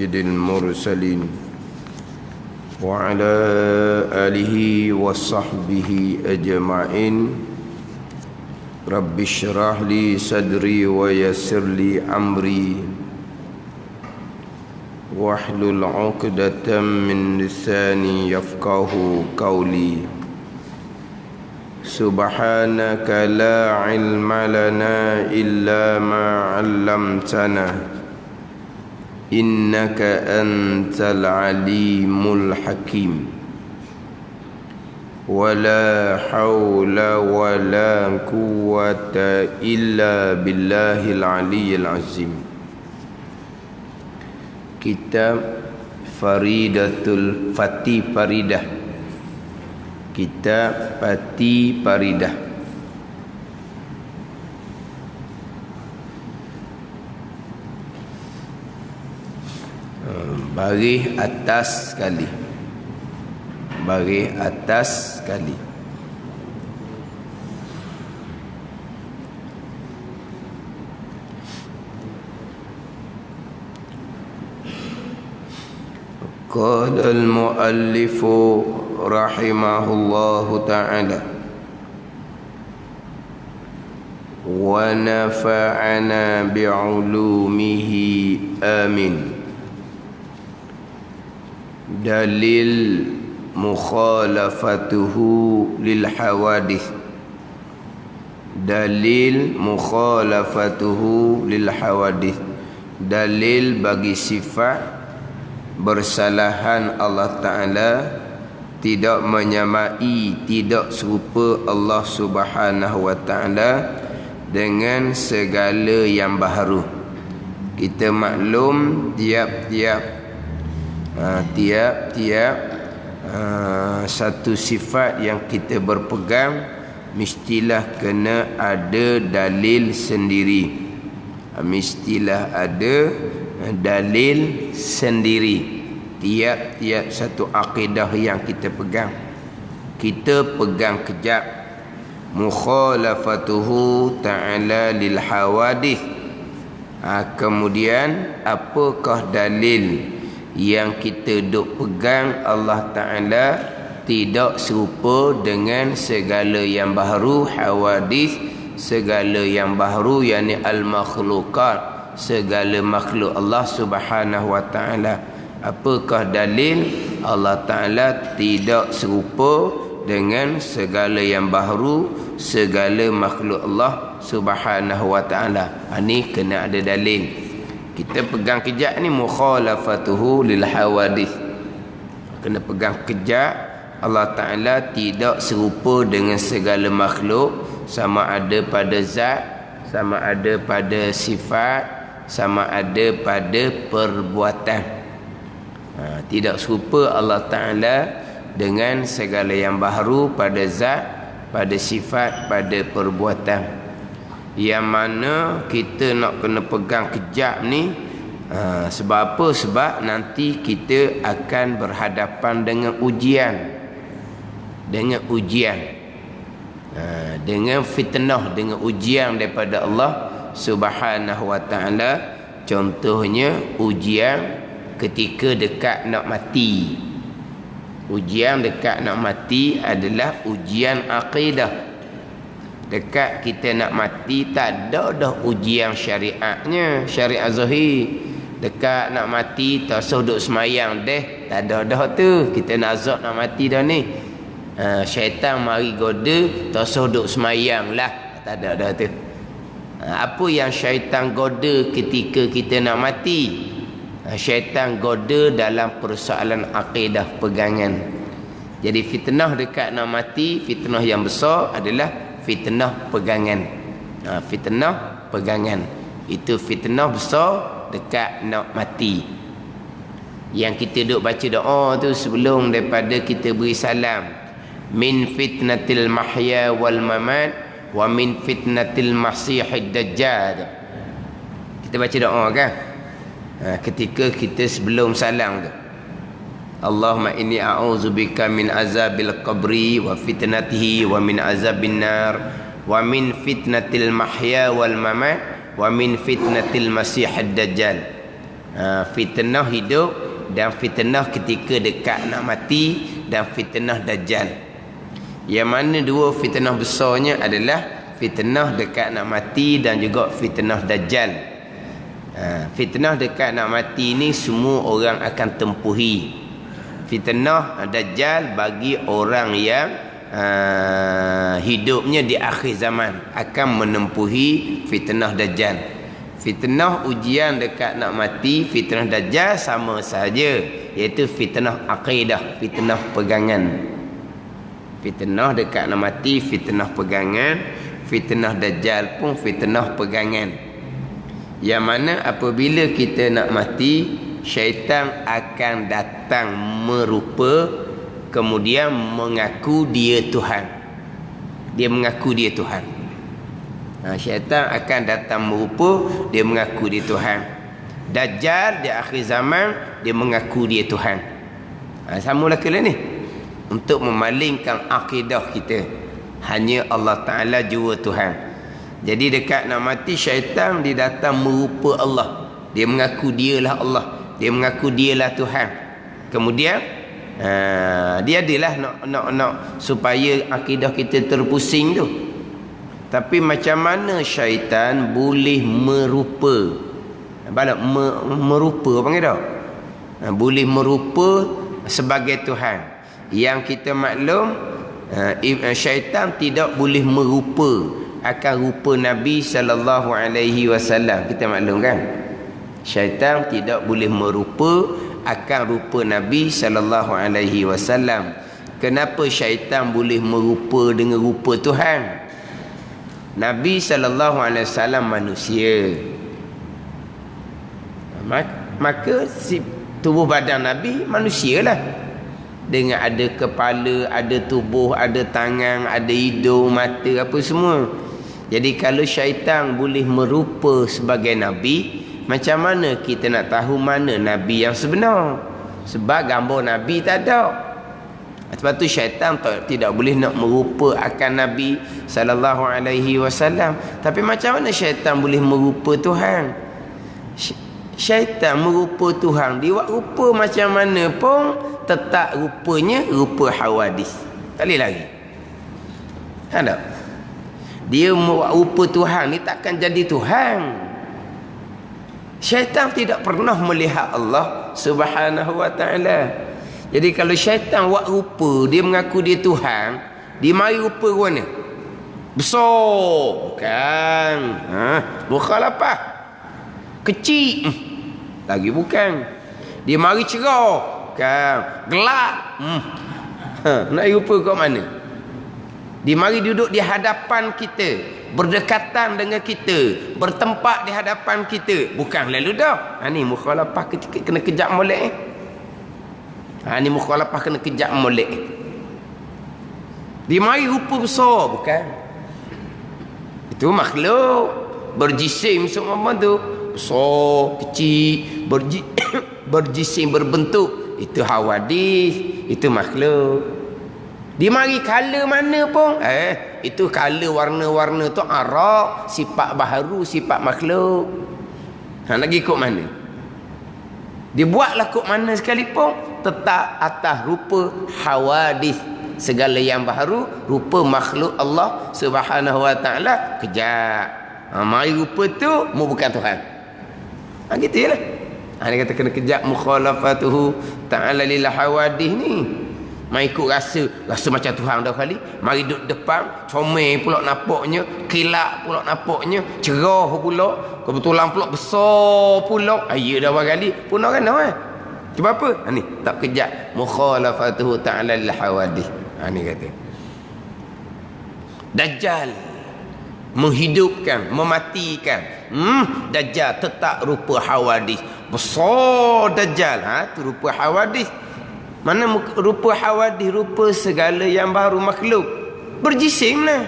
سيد المرسلين وعلى آله وصحبه أجمعين. رب اشرح لي صدري ويسر لي أمري واحلل عقدة من لساني يفقه قولي. سبحانك لا علم لنا إلا ما علمتنا إنك أنت العليم الحكيم. ولا حول ولا قوة إلا بالله العلي العظيم. Kitab Faridatul Fati Faridah, Kitab Fati Faridah. Baris atas sekali, baris atas sekali. Qala al-muallif rahimahullahu ta'ala wa nafa'ana bi'ulumihi amin. Dalil mukhalafatuhu lil hawadith, dalil mukhalafatuhu lil hawadith, dalil bagi sifat bersalahan Allah Ta'ala, tidak menyamai, tidak serupa Allah Subhanahu Wa Ta'ala dengan segala yang baharu. Kita maklum tiap-tiap satu sifat yang kita berpegang mestilah kena ada dalil sendiri, mestilah ada dalil sendiri. Tiap-tiap satu akidah yang kita pegang, kita pegang kejap. Mukhalafatuhu ta'ala lil hawadith. Kemudian apakah dalil yang kita duk pegang Allah Ta'ala tidak serupa dengan segala yang baharu, hawadith, segala yang baharu, yakni al-makhlukat, segala makhluk Allah Subhanahu Wa Ta'ala. Apakah dalil Allah Ta'ala tidak serupa dengan segala yang baharu, segala makhluk Allah Subhanahu Wa Ta'ala? Ini kena ada dalil. Kita pegang kejap ni mukhalafatuhu lil hawadith, kena pegang kejap. Allah Ta'ala tidak serupa dengan segala makhluk, sama ada pada zat, sama ada pada sifat, sama ada pada perbuatan. Tidak serupa Allah Ta'ala dengan segala yang baharu pada zat, pada sifat, pada perbuatan. Yang mana kita nak kena pegang kejap ni, sebab apa? Sebab nanti kita akan berhadapan dengan ujian, dengan ujian, dengan fitnah, dengan ujian daripada Allah Subhanahu Wa Ta'ala. Contohnya ujian ketika dekat nak mati. Ujian dekat nak mati adalah ujian akidah. Dekat kita nak mati, tak ada dah ujian syariatnya, syariat zahir. Dekat nak mati, tak usah duduk semayang deh, tak ada dah tu. Kita nak azab nak mati dah ni. Syaitan mari goda, tak usah duduk semayang lah, tak ada dah tu. Apa yang syaitan goda ketika kita nak mati? Syaitan goda dalam persoalan akidah pegangan. Jadi fitnah dekat nak mati, fitnah yang besar adalah fitnah pegangan. Fitnah pegangan itu fitnah besar dekat nak mati. Yang kita duk baca doa tu sebelum daripada kita beri salam, min fitnatil mahya wal mamat wa min fitnatil masihid dajjal. Kita baca doa kan ketika kita sebelum salam tu, Allahumma inni a'udzubika min azabil qabri wa fitnatihi wa min azabin nar wa min fitnatil mahya wal mamat wa min fitnatil masihid dajjal. Fitnah hidup dan fitnah ketika dekat nak mati dan fitnah dajjal. Yang mana dua fitnah besarnya adalah fitnah dekat nak mati dan juga fitnah dajjal. Fitnah dekat nak mati ni semua orang akan tempuhi. Fitnah dajjal bagi orang yang hidupnya di akhir zaman akan menempuhi fitnah dajjal. Fitnah ujian dekat nak mati, fitnah dajjal sama sahaja, iaitu fitnah akidah, fitnah pegangan. Fitnah dekat nak mati, fitnah pegangan. Fitnah dajjal pun fitnah pegangan. Yang mana apabila kita nak mati, syaitan akan datang merupa, kemudian mengaku dia Tuhan. Dia mengaku dia Tuhan. Syaitan akan datang merupa, dia mengaku dia Tuhan. Dajjal di akhir zaman, dia mengaku dia Tuhan. Samalah kala ni, untuk memalingkan akidah kita, hanya Allah Ta'ala jua Tuhan. Jadi dekat nak mati, syaitan dia datang merupa Allah. Dia mengaku dialah Allah, dia mengaku dialah Tuhan. Kemudian dia adalah nak supaya akidah kita terpusing tu. Tapi macam mana syaitan boleh merupa? Merupa apa panggil tak? Boleh merupa sebagai Tuhan. Yang kita maklum, syaitan tidak boleh merupa akan rupa Nabi SAW. Kita maklum kan? Syaitan tidak boleh merupa akan rupa Nabi SAW. Kenapa syaitan boleh merupa dengan rupa Tuhan? Nabi SAW manusia. Maka tubuh badan Nabi manusialah. Dengan ada kepala, ada tubuh, ada tangan, ada hidung, mata, apa semua. Jadi kalau syaitan boleh merupa sebagai Nabi, macam mana kita nak tahu mana Nabi yang sebenar? Sebab gambar Nabi tak ada. Sebab tu syaitan tidak boleh nak merupa akan Nabi SAW. Tapi macam mana syaitan boleh merupa Tuhan? Syaitan merupa Tuhan, dia buat rupa macam mana pun tetap rupanya rupa hawadis. Tak boleh lagi. Tak? Dia buat rupa Tuhan ni takkan jadi Tuhan. Syaitan tidak pernah melihat Allah Subhanahu wa ta'ala. Jadi kalau syaitan buat rupa, dia mengaku dia Tuhan, dia mari rupa mana? Besar. Bukan. Mukhalafah. Kecil. Lagi bukan. Dia mari cerah. Bukan. Gelap. Nak rupa kat mana? Dia mari duduk di hadapan kita, berdekatan dengan kita, bertempat di hadapan kita. Bukan lalu dah. Ni mukhalafah kena kejap molek. Ni mukhalafah kena kejap molek. Dia mari rupa besar. Bukan. Itu makhluk berjisim semua tu. Besar, kecil, berjisim, berbentuk. Itu hawadis. Itu makhluk. Dia mari color mana pun. Itu color warna-warna tu arak, sifat baharu, sifat makhluk. Nak pergi kok mana? Dia buatlah kok mana sekalipun, tetap atas rupa hawadis. Segala yang baharu, rupa makhluk Allah Subhanahu wa ta'ala. Kejap. Mari rupa tu, bukan Tuhan. Gitu je lah. Dia kata kena kejap mukhalafatuhu ta'ala lil hawadis ni. Mari ikut rasa macam Tuhan dah kali. Mari duduk depan, comel pula nampaknya, kilat pula nampaknya, cerah pula, kebetulan pula besar pula. Ya dah berapa kali pun nak kena cuba apa? Ni tak kejap mukhalafatuhu ta'ala lil hawadis. Ni kata Dajjal menghidupkan, mematikan. Dajjal tetap rupa hawadis. Besar Dajjal. Tu rupa hawadis. Mana rupa hawadis, rupa segala yang baru makhluk. Berjisim lah.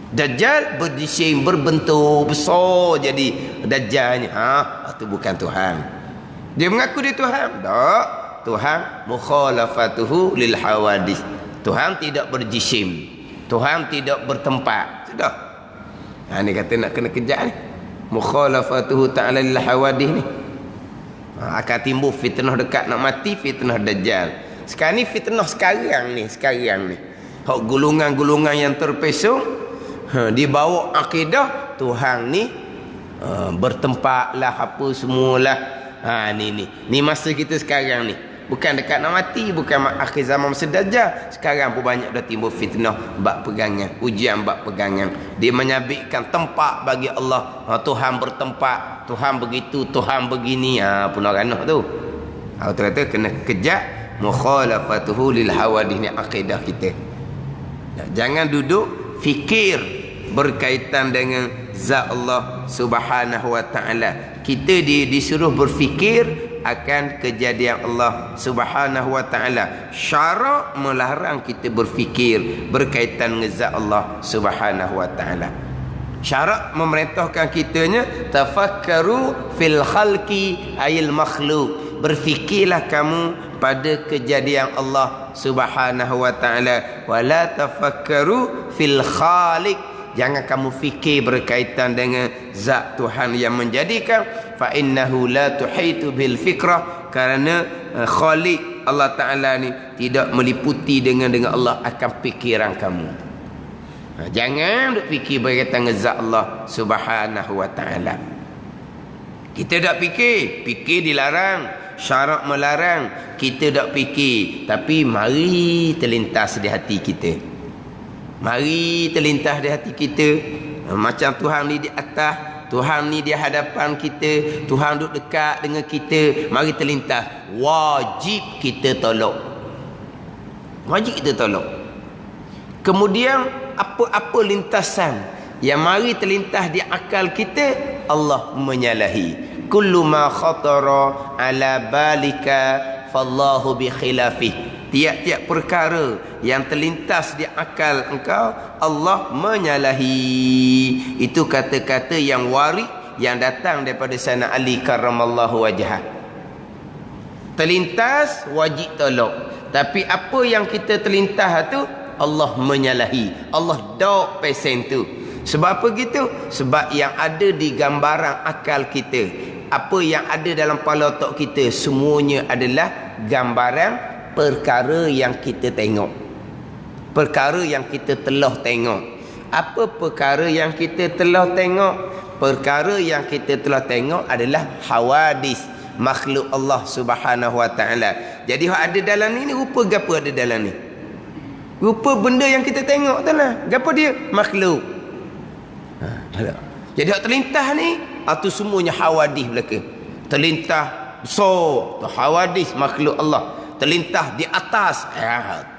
Dajjal berjisim, berbentuk besar jadi Dajjalnya. Itu bukan Tuhan. Dia mengaku dia Tuhan. Tak. Tuhan mukhalafatuhu lil hawadis. Tuhan tidak berjisim. Tuhan tidak bertempat. Sudah. Ni kata nak kena kejap ni. Mukhalafatuhu ta'ala lil hawadis ni. Akan timbul fitnah dekat nak mati, fitnah Dajjal. Sekarang ni fitnah sekarang ni. Hak golongan-golongan yang terpesong, dibawa akidah Tuhan ni bertempatlah apa semualah. Ni masa kita sekarang ni. Bukan dekat nak mati, bukan akhir zaman masa Dajjal. Sekarang pun banyak dah timbul fitnah bab pegangan, ujian bab pegangan. Dia menyabitkan tempat bagi Allah. Tuhan bertempat, Tuhan begitu, Tuhan begini. Punah ranah tu. Tu kata kena kejap mukhalafatuhu lil hawadith, ni akidah kita. Jangan duduk fikir berkaitan dengan zat Allah Subhanahu wa taala. Kita disuruh berfikir akan kejadian Allah Subhanahu wa taala. Syarak melarang kita berfikir berkaitan dengan zat Allah Subhanahu wa taala. Syarak memerintahkan kitanya tafakkaru fil khalqi ayil makhluk. Berfikirlah kamu pada kejadian Allah Subhanahu wa taala, wala tafakkaru fil khaliq. Jangan kamu fikir berkaitan dengan zat Tuhan yang menjadikan. Fa innahu la tuhitu bil fikrah, kerana khaliq Allah Taala ni tidak meliputi dengan Allah akan fikiran kamu. Jangan duk fikir berkaitan dengan zat Allah Subhanahu wa taala. Kita tak fikir dilarang, syarak melarang. Kita tak fikir, tapi mari terlintas di hati kita. Mari terlintas di hati kita. Macam Tuhan ni di atas, Tuhan ni di hadapan kita, Tuhan duduk dekat dengan kita. Mari terlintas, wajib kita tolong. Wajib kita tolong. Kemudian apa-apa lintasan yang mari terlintas di akal kita, Allah menyalahi. Kullu ma khatara ala balika fallahu bi khilafih. Tiap-tiap perkara yang terlintas di akal engkau, Allah menyalahi. Itu kata-kata yang warid yang datang daripada Sayyidina Ali karramallahu wajhah. Terlintas wajib tolong, tapi apa yang kita terlintas tu Allah menyalahi. Allah dok pesen tu. Sebab apa gitu? Sebab yang ada di gambaran akal kita, apa yang ada dalam kepala otak kita, semuanya adalah gambaran perkara yang kita tengok, perkara yang kita telah tengok. Apa perkara yang kita telah tengok? Perkara yang kita telah tengok adalah hawadis, makhluk Allah Subhanahu wa taala. Jadi hak ada dalam ni rupa gapo ada dalam ni? Rupa benda yang kita tengok tu lah. Gapo dia? Makhluk. Jadi hak terlintas ni, itu semuanya hawadis belaka. Terlintas besar, tu hawadis makhluk Allah. Terlintas di atas,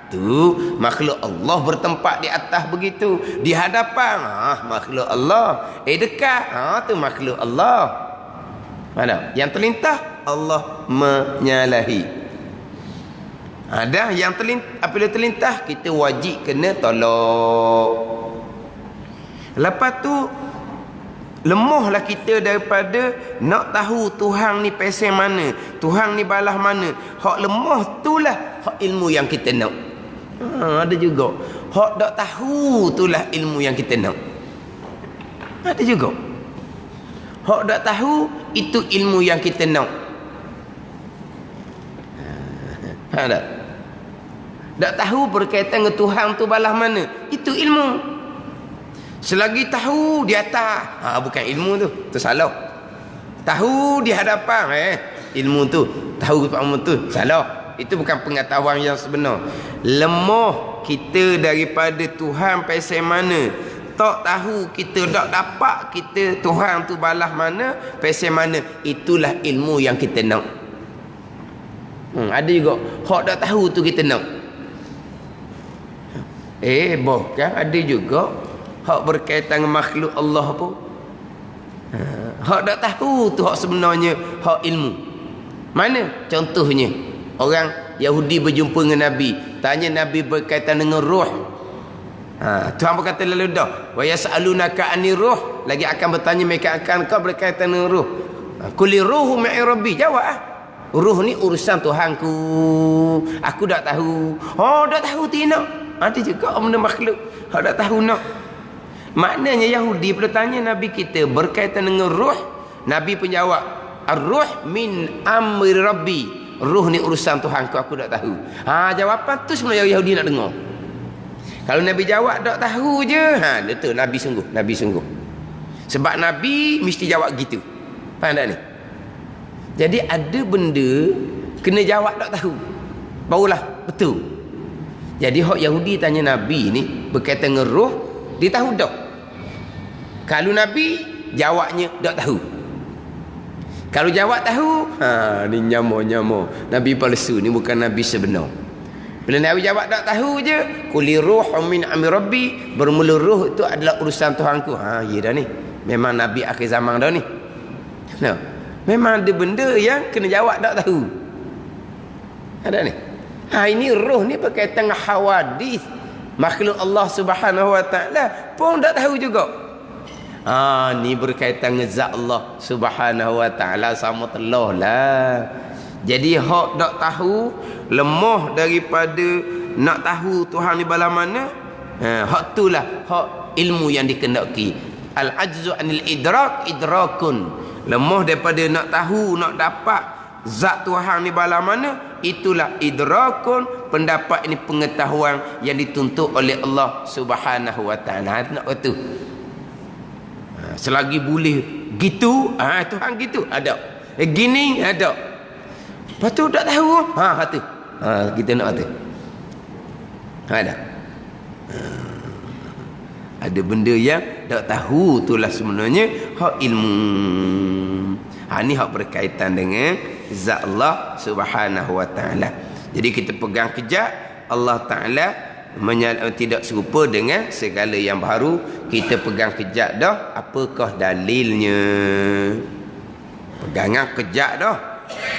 tu makhluk Allah bertempat di atas begitu. Di hadapan, makhluk Allah. Dekat, tu makhluk Allah. Mana? Yang terlintas Allah menyalahi. Ada yang terlintas, apabila terlintas kita wajib kena tolong. Lepas tu lemahlah kita daripada nak tahu Tuhan ni pesen mana, Tuhan ni balas mana. Hak lemah itulah hak ilmu yang kita nak. Ada juga hak tak tahu itulah ilmu yang kita nak. Ada juga hak tak tahu itu ilmu yang kita nak. Faham tak? Tak tahu berkaitan dengan Tuhan tu balas mana, itu ilmu. Selagi tahu di atas, bukan ilmu tu salah. Tahu di hadapan, ilmu tu, tahu ilmu tu salah. Itu bukan pengetahuan yang sebenar. Lemah kita daripada Tuhan pesen mana. Tak tahu, kita tak dapat kita Tuhan tu balas mana, pesen mana. Itulah ilmu yang kita nak. Ada juga hak tak tahu tu kita nak. Bahkan ada juga hak berkaitan dengan makhluk Allah pun. Hak tak tahu tu hak sebenarnya hak ilmu. Mana? Contohnya, orang Yahudi berjumpa dengan Nabi, tanya Nabi berkaitan dengan roh. Tuhan berkata lalu dah, wa yas'alunaka 'anir roh, lagi akan bertanya mereka akan kau berkaitan dengan roh. Qul ruhu ma'i rabbi, jawab roh ni urusan Tuhanku, aku tak tahu. Tak tahu tidak. Ada juga benda makhluk hak tak tahu nak. Maknanya Yahudi bila tanya Nabi kita berkaitan dengan roh, Nabi pun jawab, Ar-ruh min amri rabbi. Ruh ni urusan Tuhanku, aku tak tahu. Jawapan tu sebenarnya Yahudi nak dengar. Kalau Nabi jawab tak tahu je, betul Nabi sungguh. Sebab Nabi mesti jawab gitu. Faham tak ni? Jadi ada benda kena jawab tak tahu, barulah betul. Jadi hak Yahudi tanya Nabi ni berkaitan dengan roh, dia tahu tak? Kalau Nabi jawabnya tak tahu. Kalau jawab tahu, ni nyamo. Nabi palsu ni bukan Nabi sebenar. Bila Nabi jawab tak tahu je, quli ruhun min amri rabbi, bermula roh itu adalah urusan Tuhanku. Ya dah ni. Memang Nabi akhir zaman dah ni. Nah, memang ada benda yang kena jawab tak tahu. Ada ni. Ini roh ni berkaitan dengan hawadis makhluk Allah Subhanahu wa taala pun tak tahu juga. Ni berkaitan dengan zat Allah Subhanahu wa taala sama telah lah. Jadi hak tak tahu lemah daripada nak tahu Tuhan di bala mana. Hak itulah hak ilmu yang dikendaki. Al-ajzu anil idrakun. Lemah daripada nak tahu, nak dapat zat Tuhan di bala mana, itulah idrakun, pendapat ini pengetahuan yang dituntut oleh Allah Subhanahu wa taala. Nak kata selagi boleh gitu, Tuhan gitu ada. Gini ada. Lepas tu tak tahu, kata. Kita nak kata. Ada. Ada benda yang tak tahu, itulah sebenarnya hak ilmu. Ni hak berkaitan dengan zat Allah Subhanahu wa taala. Jadi kita pegang kejap, Allah Taala tidak serupa dengan segala yang baru. Kita pegang kejap dah, apakah dalilnya? Pegangan kejap dah.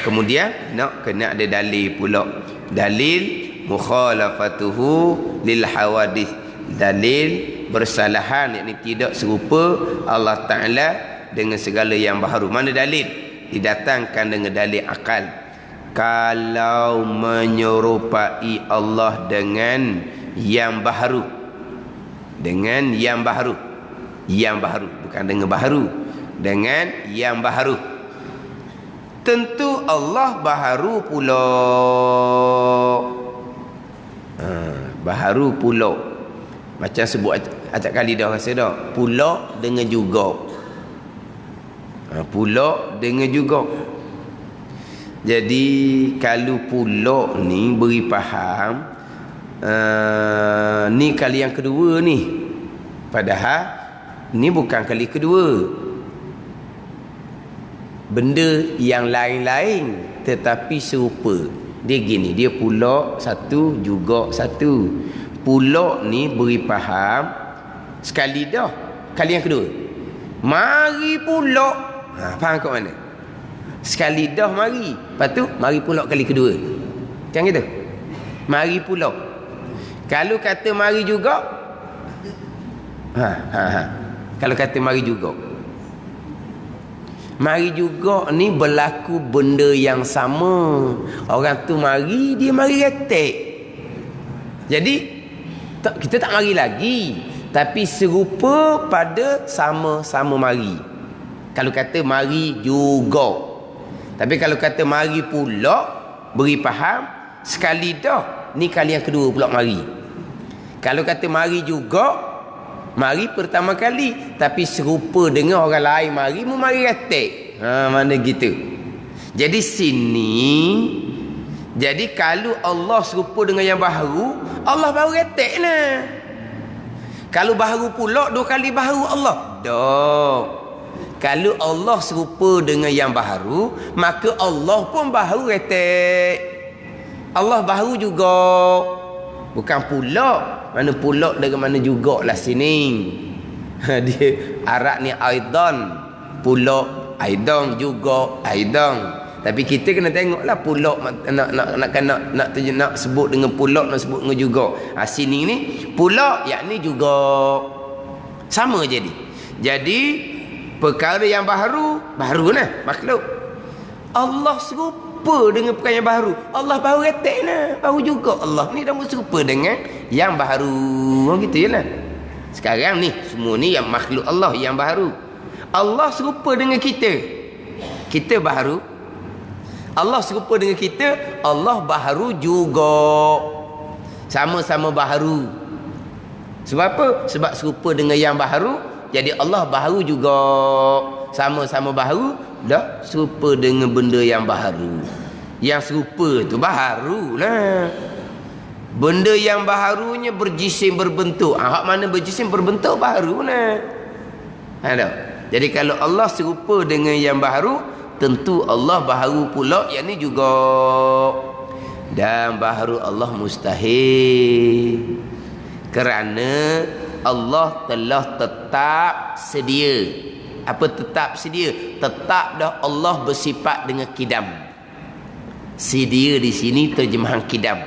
Kemudian nak kena ada dalil pula. Dalil mukhalafatuhu lil hawadith. Dalil bersalahan, yakni tidak serupa Allah Ta'ala dengan segala yang baharu. Mana dalil? Didatangkan dengan dalil akal. Kalau menyerupai Allah dengan yang baharu, dengan yang baharu, bukan dengan baharu, dengan yang baharu, tentu Allah baharu pula. Baharu pula, macam sebut acap kali dah rasa dah, pula dengan juga. Pula dengan juga. Jadi kalau pula ni beri faham, ni kali yang kedua ni, padahal ni bukan kali kedua. Benda yang lain-lain tetapi serupa. Dia gini, dia pula satu, juga satu. Pula ni beri faham sekali dah, kali yang kedua mari pula. Faham kat mana? Sekali dah mari, lepas tu mari pula kali kedua. Macam gitu. Mari pula. Kalau kata mari juga, kalau kata mari juga, mari juga ni berlaku benda yang sama. Orang tu mari, dia mari retek. Jadi kita tak mari lagi, tapi serupa pada sama-sama mari. Kalau kata mari juga. Tapi kalau kata mari pula, beri faham sekali dah, ni kali yang kedua pula mari. Kalau kata mari juga, mari pertama kali, tapi serupa dengan orang lain mari, mu mari retek. Mana gitu. Jadi sini, jadi kalau Allah serupa dengan yang baharu, Allah baru retek lah. Kalau baharu pula dua kali baharu Allah, dah. Kalau Allah serupa dengan yang baharu, maka Allah pun baharu retek. Allah baharu juga. Bukan pula. Mana pula dengan mana jugalah sini. Dia Arab ni aidan, pula aidan, juga aidan. Tapi kita kena tengoklah pula nak sebut dengan pula, nak sebut dengan juga. Sini ni pula yakni juga. Sama jadi perkara yang baru nah makhluk. Allah serupa dengan perkara yang baru. Allah baru retek nah, baru juga Allah ni dah serupa dengan yang baru. Gitu je lah. Sekarang ni semua ni yang makhluk Allah yang baru. Allah serupa dengan kita. Kita baharu, Allah serupa dengan kita, Allah baharu juga. Sama-sama baharu. Sebab apa? Sebab serupa dengan yang baharu, jadi Allah baharu juga. Sama-sama baharu, dah serupa dengan benda yang baharu. Yang serupa tu baharu lah. Benda yang baharunya berjisim berbentuk. Hak mana berjisim berbentuk baharu lah. Ada. Jadi kalau Allah serupa dengan yang baharu, tentu Allah baharu pula yang ni juga. Dan baharu Allah mustahil. Kerana Allah telah tetap sedia. Apa tetap sedia? Tetap dah Allah bersifat dengan kidam. Sedia di sini terjemahan kidam.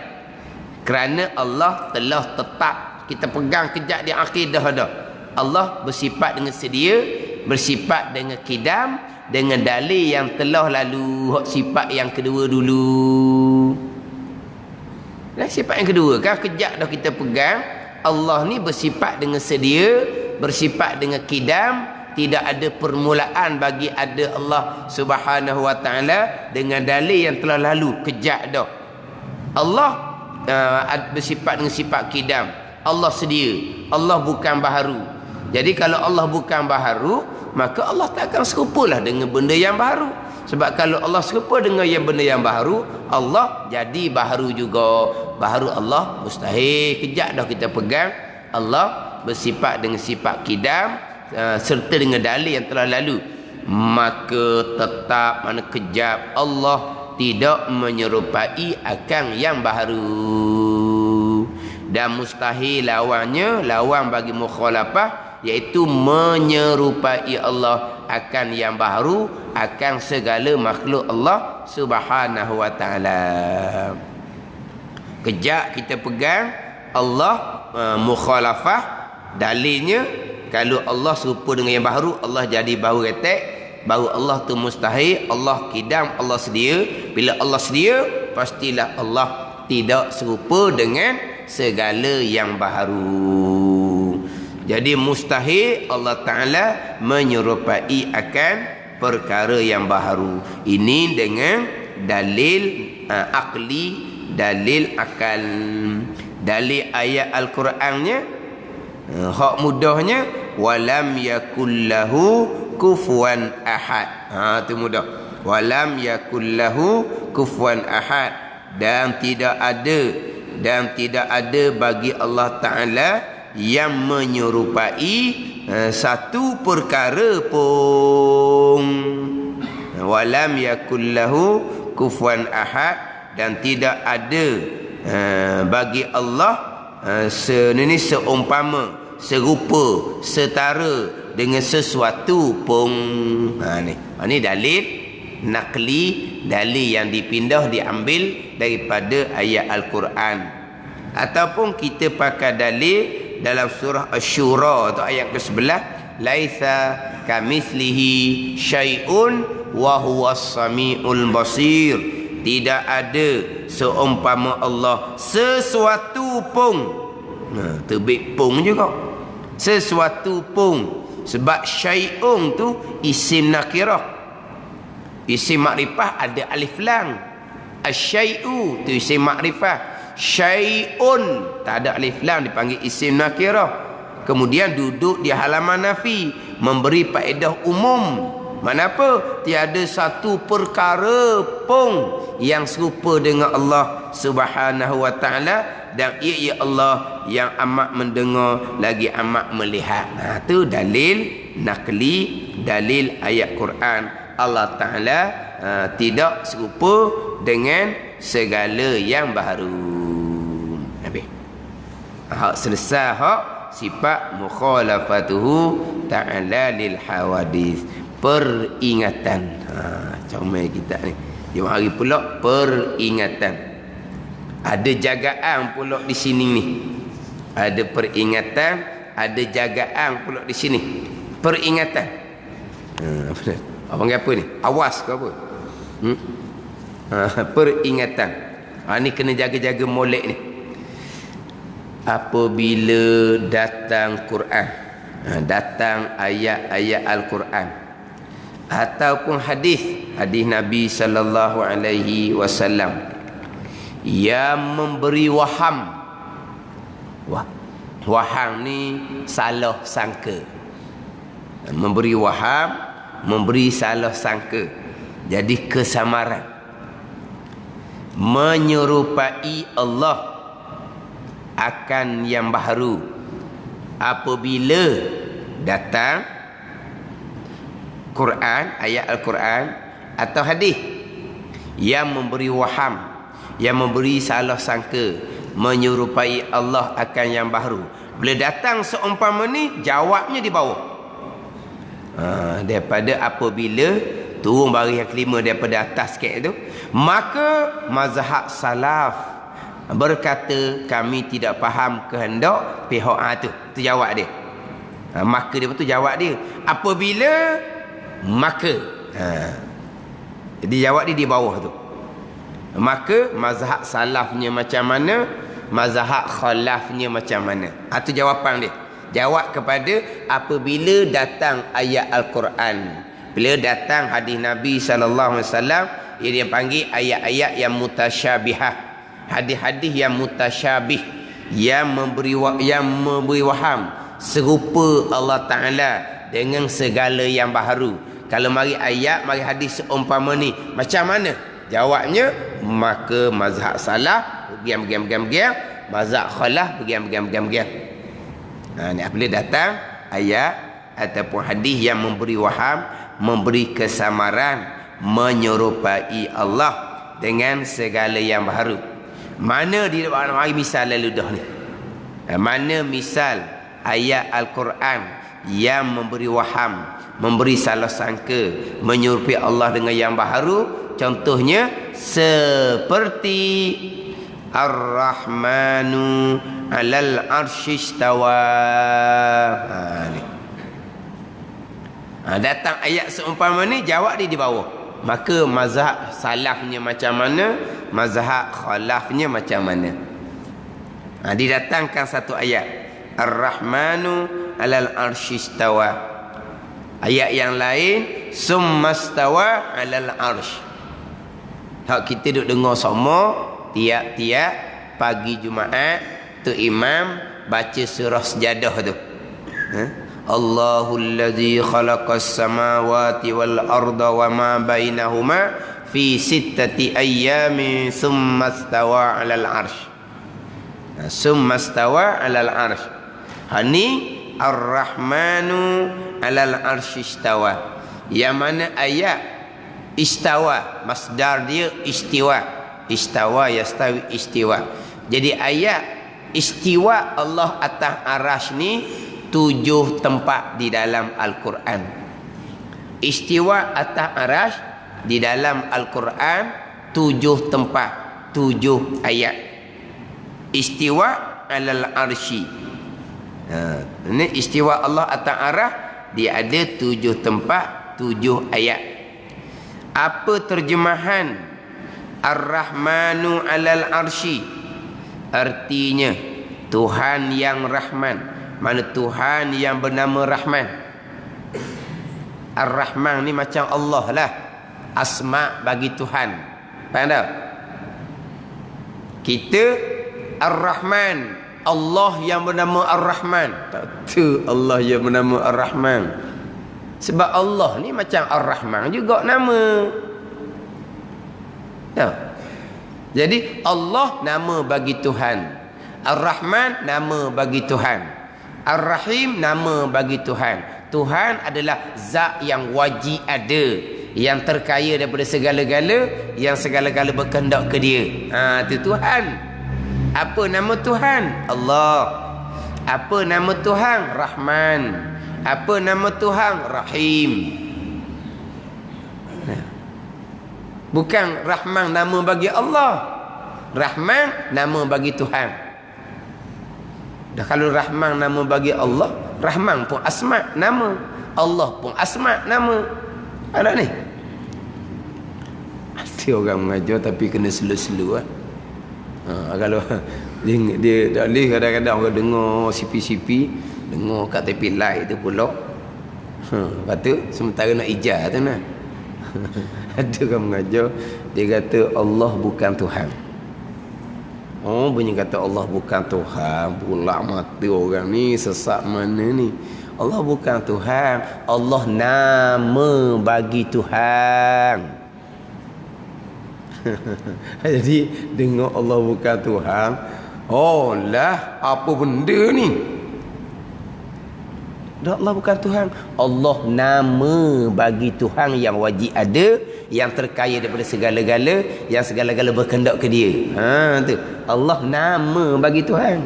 Kerana Allah telah tetap. Kita pegang kejap di akidah dah. Allah bersifat dengan sedia, bersifat dengan kidam, dengan dalil yang telah lalu. Sifat yang kedua dulu. Dan sifat yang kedua kan kejap dah kita pegang. Allah ni bersifat dengan sedia, bersifat dengan kidam, tidak ada permulaan bagi ada Allah Subhanahu wa taala dengan dalil yang telah lalu kejap dah. Allah bersifat dengan sifat kidam. Allah sedia. Allah bukan baharu. Jadi kalau Allah bukan baharu, maka Allah tak akan serupalah dengan benda yang baharu. Sebab kalau Allah serupa dengan benda yang baharu, Allah jadi baharu juga. Baharu Allah mustahil. Kejap dah kita pegang Allah bersifat dengan sifat kidam, serta dengan dalil yang telah lalu, maka tetap mana kejap Allah tidak menyerupai akan yang baharu. Dan mustahil lawannya, lawan bagi mukhalafah, iaitu menyerupai Allah akan yang baharu, akan segala makhluk Allah Subhanahu wa taala. Kejap kita pegang Allah mukhalafah, dalilnya kalau Allah serupa dengan yang baharu, Allah jadi baharu retek. Baharu Allah tu mustahil, Allah kidam, Allah sedia. Bila Allah sedia, pastilah Allah tidak serupa dengan segala yang baharu. Jadi mustahil Allah Ta'ala menyerupai akan perkara yang baharu. Ini dengan dalil akli, dalil akal. Dalil ayat Al-Qurannya, hak mudahnya, walam yakullahu kufuwan ahad. Tu mudah. Walam yakullahu kufuwan ahad. Dan tidak ada bagi Allah Ta'ala yang menyerupai satu perkara pun. Walam yakullahu kufuwan ahad. Dan tidak ada bagi Allah seumpama, serupa, setara dengan sesuatu pun. Ini dalil nakli, dalil yang dipindah, diambil daripada ayat Al-Quran. Ataupun kita pakai dalil dalam surah Asy-Syura atau ayat ke-11, laisa kamitslihi syai'un wa huwas samiul basir. Tidak ada seumpama Allah sesuatu pun. Terbit pun juga. Sesuatu pun. Sebab syai'un tu isim nakirah. Isim makrifah ada alif lam. Asy-syai'u tu isim makrifah. Syai'un tak ada alif lam, dipanggil isim nakirah. Kemudian duduk di halaman nafi, memberi faedah umum. Kenapa? Tiada satu perkara pun yang serupa dengan Allah Subhanahu wa taala, dan ia Allah yang amat mendengar lagi amat melihat. Tu dalil nakli, dalil ayat Quran. Allah Taala tidak serupa dengan segala yang baharu. Habis. Hak selesai hak sifat mukhalafatuhu ta'ala lil hawadis. Peringatan. Comel kita ni. Jom hari pula peringatan. Ada jagaan pula di sini ni. Ada peringatan, ada jagaan pula di sini. Peringatan. Apa panggil apa ni? Awas ke apa? Peringatan. Ni kena jaga-jaga molek ni. Apabila datang Quran, datang ayat-ayat Al-Quran, ataupun hadis Nabi sallallahu alaihi wasallam yang memberi waham. Waham ni salah sangka. Memberi waham, memberi salah sangka. Jadi kesamaran. Menyerupai Allah akan yang baharu apabila datang Quran, ayat Al-Quran atau hadis yang memberi waham, yang memberi salah sangka, menyerupai Allah akan yang baharu. Bila datang seumpama ni, jawabnya di bawah. Daripada apabila turun baris yang kelima daripada atas sikit tu, maka mazhab salaf berkata kami tidak faham kehendak pihak tu. Tu jawab dia. Maka dia betul jawab dia. Apabila maka. Jadi jawab dia di bawah tu. Maka mazhab salafnya macam mana, mazhab khalafnya macam mana. Itu jawapan dia. Jawab kepada apabila datang ayat Al-Quran, bila datang hadis Nabi sallallahu alaihi wasallam, dia panggil ayat-ayat yang mutasyabihah, hadis-hadis yang mutasyabih, yang memberi waham serupa Allah Taala dengan segala yang baharu. Kalau mari ayat, mari hadis seumpama ni, macam mana? Jawabnya, maka mazhab salaf begam, mazhab khalaf begam. Ni apabila datang ayat ataupun hadis yang memberi waham, memberi kesamaran, menyerupai Allah dengan segala yang baharu. Mana dia mari misal lalu dah ni? Mana misal ayat Al-Quran yang memberi waham, memberi salah sangka, menyerupai Allah dengan yang baharu? Contohnya seperti Ar-Rahmanu 'alal 'arsy istawa. Datang ayat seumpama ni, jawab dia di bawah. Maka mazhab salafnya macam mana, mazhab khalafnya macam mana. Didatangkan satu ayat, Ar-Rahmanu 'alal 'arsy istawa. Ayat yang lain, summastawa 'alal 'arsy. Hak kita duk dengar semua tiap-tiap pagi Jumaat tu imam baca surah Sajadah tu. Allahul ladzi khalaqas samawati wal arda wa ma bainahuma fi sittati ayyamin thumma istawa 'alal 'arsy. Thumma istawa 'alal 'arsy. Hani Ar-Rahmanu 'alal 'arsy istawa. Yang mana ayat istawa, masdar dia istiwa. Istawa yastawi istiwa. Jadi ayat istiwa Allah atas arasy ni 7 tempat di dalam Al-Quran. Istiwa atas arasy di dalam Al-Quran 7 tempat, 7 ayat. Istiwa alal arsy. Ini istiwa Allah atas arasy, dia ada 7 tempat, 7 ayat. Apa terjemahan Ar-Rahmanu 'alal arsy? Artinya Tuhan yang Rahman. Mana Tuhan yang bernama Rahman. Ar-Rahman ni macam Allah lah, asma bagi Tuhan. Faham tak? Kita Ar-Rahman, Allah yang bernama Ar-Rahman. Tak tu Allah yang bernama Ar-Rahman. Sebab Allah ni macam Ar-Rahman juga nama. Tak? Jadi Allah nama bagi Tuhan, Ar-Rahman nama bagi Tuhan, Ar-Rahim nama bagi Tuhan. Tuhan adalah zat yang wajib ada, yang terkaya daripada segala-gala, yang segala-gala berkehendak ke dia. Itu Tuhan. Apa nama Tuhan? Allah. Apa nama Tuhan? Rahman. Apa nama Tuhan? Rahim. Bukan Rahman nama bagi Allah, Rahman nama bagi Tuhan. Dah kalau Rahman nama bagi Allah, Rahman pun asma nama, Allah pun asma nama. Ada ni? Ada orang mengajar tapi kena slow-slow lah. Kalau dia tak boleh, kadang-kadang orang dengar CP-CP, dengar kat tepi light tu pula. Lepas tu sementara nak ijaz tu nah. Ada orang mengajar dia kata Allah bukan Tuhan. Oh, bunyi kata Allah bukan Tuhan, pula mati orang ni sesat mana ni. Allah bukan Tuhan, Allah nama bagi Tuhan. Jadi dengar Allah bukan Tuhan, oh lah apa benda ni? Dah, Allah bukan Tuhan, Allah nama bagi Tuhan yang wajib ada, yang terkaya daripada segala-gala, yang segala-gala berkendak ke dia. Tu Allah nama bagi Tuhan.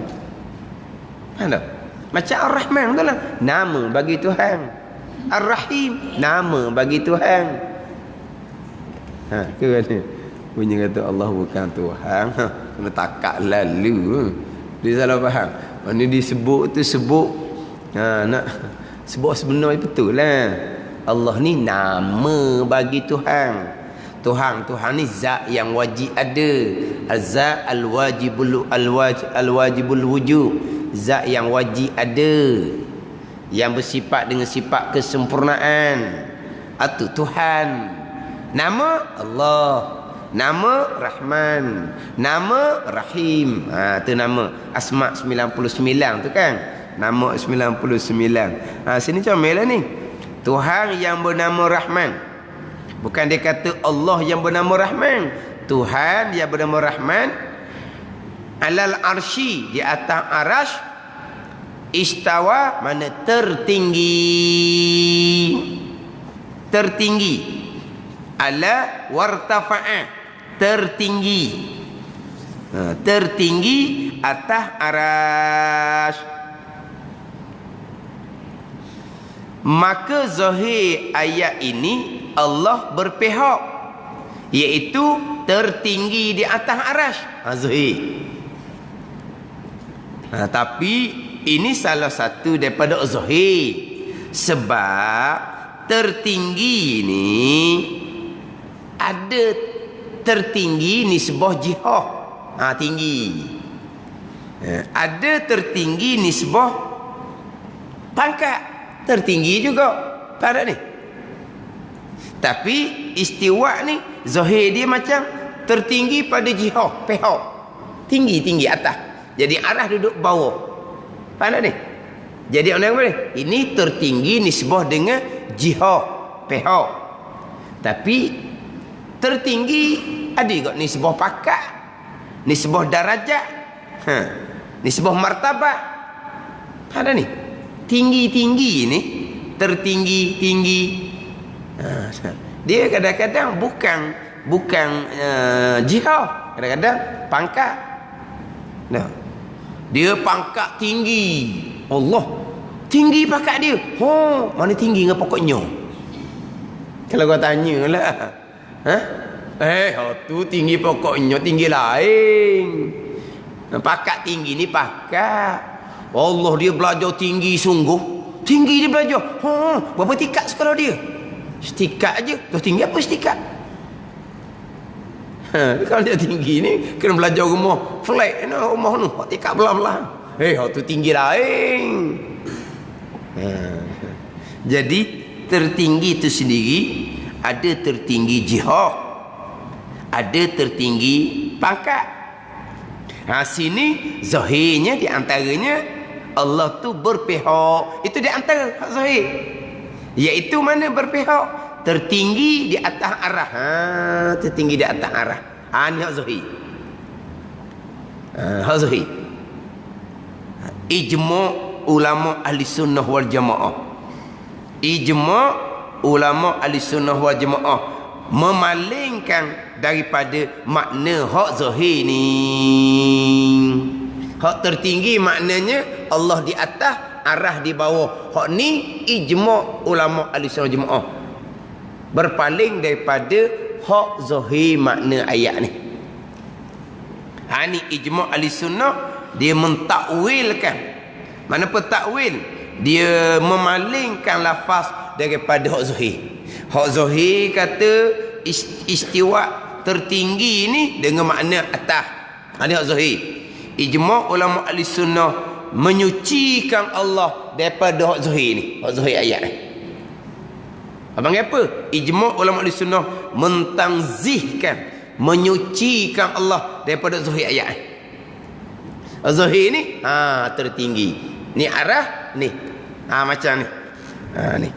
Tak? Macam Ar-Rahman tu lah, nama bagi Tuhan. Ar-Rahim, nama bagi Tuhan. Ke mana? Punya kata Allah bukan Tuhan, kena takak lalu. Dia salah faham. Mana disebut tu sebut, nak sebut sebenarnya betul lah. Allah ni nama bagi Tuhan. Tuhan ni zat yang wajib ada. Az-zat al-wajibul wujud. Zat yang wajib ada, yang bersifat dengan sifat kesempurnaan. Itu Tuhan. Nama Allah, nama Rahman, nama Rahim. Tu nama Asma 99 tu kan. Nama 99. Sini comellah ni. Tuhan yang bernama Rahman. Bukan dia kata Allah yang bernama Rahman. Tuhan yang bernama Rahman alal arsy, di atas arasy, istawa mana tertinggi, ala wartafa'a tertinggi atas arasy. Maka zahir ayat ini Allah berpihak, iaitu tertinggi di atas arasy. Zahir. Tapi ini salah satu daripada zahir, sebab tertinggi ni ada tertinggi nisbah jihah, tinggi. Ada tertinggi nisbah pangkat, tertinggi juga. Tak ada ni. Tapi istiwa ni zahir dia macam tertinggi pada jihah, pihak, tinggi atas. Jadi arah duduk bawah. Faham tak ni? Jadi orang boleh, ini tertinggi nisbah dengan jihah, pihak. Tapi tertinggi ada juga nisbah pakat, nisbah darajat, nisbah martabat. Faham tak ni? Tinggi ni, tertinggi. Dia kadang-kadang bukan jihah, kadang-kadang pangkat. Dia pangkat tinggi. Allah tinggi pangkat dia. Mana tinggi dengan pokoknya? Kalau kau tanya lah, tu tinggi pokoknya, tinggi lain. Pangkat tinggi ni pangkat. Allah dia belajar tinggi sungguh. Tinggi dia belajar. Berapa tingkat sekolah dia? Setikat aja. Tu tinggi apa setikat? Kalau dia tinggi ni kena belajar rumah flat ni, rumah ni tingkat belah-belah. Tu tinggi lain. Jadi tertinggi itu sendiri ada tertinggi jihad, ada tertinggi pangkat. Sini zahirnya di antaranya Allah tu berpihak. Itu di antara zahir, iaitu mana berpihak tertinggi di atas arah. Tertinggi di atas arah. Ni hak zahir. Hak zahir. Ijma' ulama ahli sunnah wal jamaah. Ijma' ulama ahli sunnah wal jamaah memalingkan daripada makna hak zahir ni. Hak tertinggi maknanya Allah di atas, arah di bawah. Hak ni ijma' ulama ahli sunnah wal jamaah berpaling daripada hak zahir makna ayat ni. Ni ijma' ahli sunnah, dia mentakwilkan. Mana pentakwil? Dia memalingkan lafaz daripada hak zahir. Hak zahir kata istiwa tertinggi ni dengan makna atas. Ni hak zahir. Ijma' ulama ahli sunnah menyucikan Allah daripada hak zahir ni, hak zahir ayat ni. Abang apa? Ijma' ulama ahli sunnah mentangzihkan, menyucikan Allah daripada zahir ayat. Zahir ni tertinggi. Ni arah ni. Macam ni. Ni.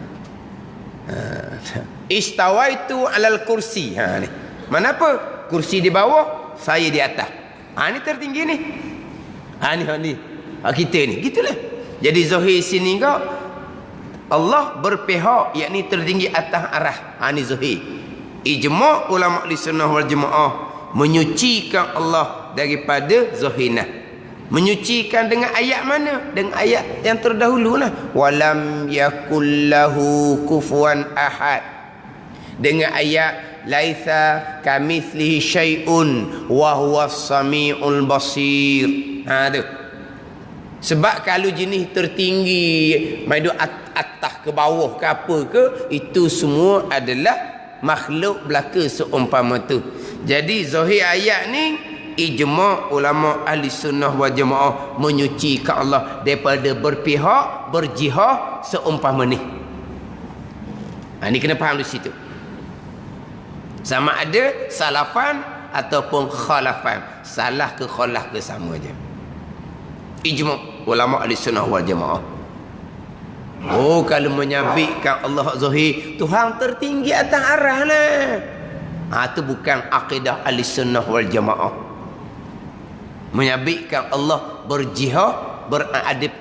Istawaitu alal kursi. Ni. Mana apa? Kursi di bawah, saya di atas. Ni tertinggi ni. Ni. Kita ni. Gitulah. Jadi zahir sini kau Allah berpihak, yakni tertinggi atas arah. Ni zahir. Ijma' ulama ahli sunnah wal jamaah menyucikan Allah daripada zahirah. Menyucikan dengan ayat mana? Dengan ayat yang terdahulu lah. Walam yakullahu kufuwan ahad. Dengan ayat laisa kamitslihi syai'un wa huwas samiul basir. Tu. Sebab kalau jenis tertinggi, mai duk atas ke bawah ke apa ke, itu semua adalah makhluk belaka seumpama tu. Jadi zahir ayat ni ijma' ulama ahli sunnah wal jamaah menyucikan Allah daripada berpihak, berjihad seumpama ni. Ni kena faham di situ. Sama ada salafan ataupun khalafan. Salah ke khalaf ke sama je. Ijma' ulama ahli sunnah wal jamaah. Kalau menyabitkan Allah zahir, Tuhan tertinggi atas arah lah. Itu bukan akidah ahli sunnah wal jamaah. Menyabitkan Allah berjihad,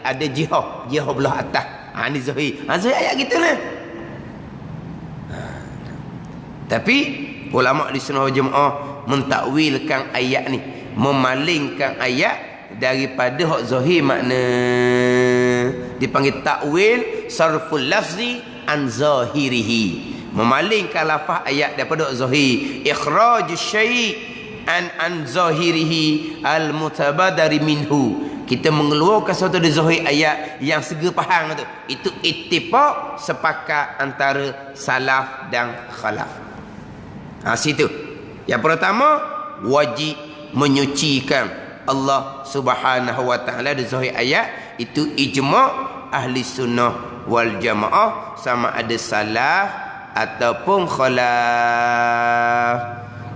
ada jihad belah atas. Ni zahir. Zahir ayat kita lah. Tapi ulama ahli sunnah wal jamaah mentakwilkan ayat ni, memalingkan ayat daripada hak zahir makna. Dipanggil takwil sarful lafzi an zahirihi, memalingkan lafaz ayat daripada hak zahir. Ikhraj syai' an zahirihi al mutabadari minhu, kita mengeluarkan sesuatu dari zahir ayat yang segera faham tu. Itu ittifaq, sepakat antara salaf dan khalaf. Situ. Yang pertama, wajib menyucikan Allah Subhanahu wa taala di zahir ayat. Itu ijma' ahli sunnah wal jamaah, sama ada salaf ataupun khalaf.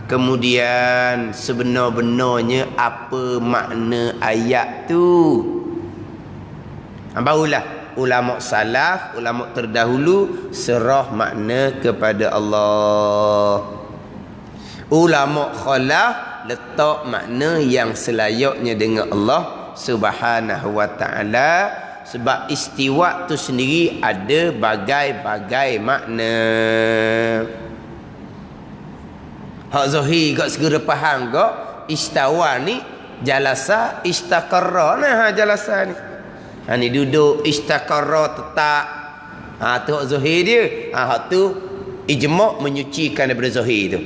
Kemudian sebenar-benarnya apa makna ayat tu, barulah ulama salaf, ulama terdahulu serah makna kepada Allah. Ulama khalaf letak makna yang selayaknya dengan Allah Subhanahu wa taala. Sebab istiwa tu sendiri ada bagai-bagai makna. Hak zahir gak segera faham gak istawa ni jalasa istaqarra. Jalasa ni. Ni duduk istaqarra, tetap. Tu hak zahir dia. Hak tu ijma' menyucikan daripada zahir tu.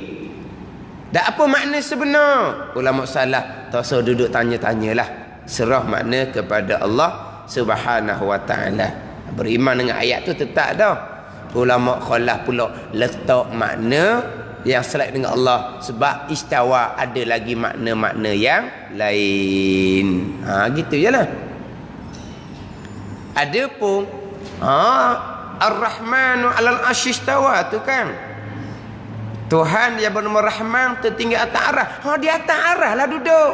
Dan apa makna sebenar? Ulama salaf tak usah duduk tanya-tanyalah. Serah makna kepada Allah Subhanahu wa taala. Beriman dengan ayat tu tetap dah. Ulama khalaf pula letak makna yang selain dengan Allah. Sebab istawa ada lagi makna-makna yang lain. Gitu je lah. Ada pun Ar-Rahmanu 'alal 'arsy istawa tu kan. Tuhan yang bernama Rahman tertinggi atas arah. Di atas arah lah duduk.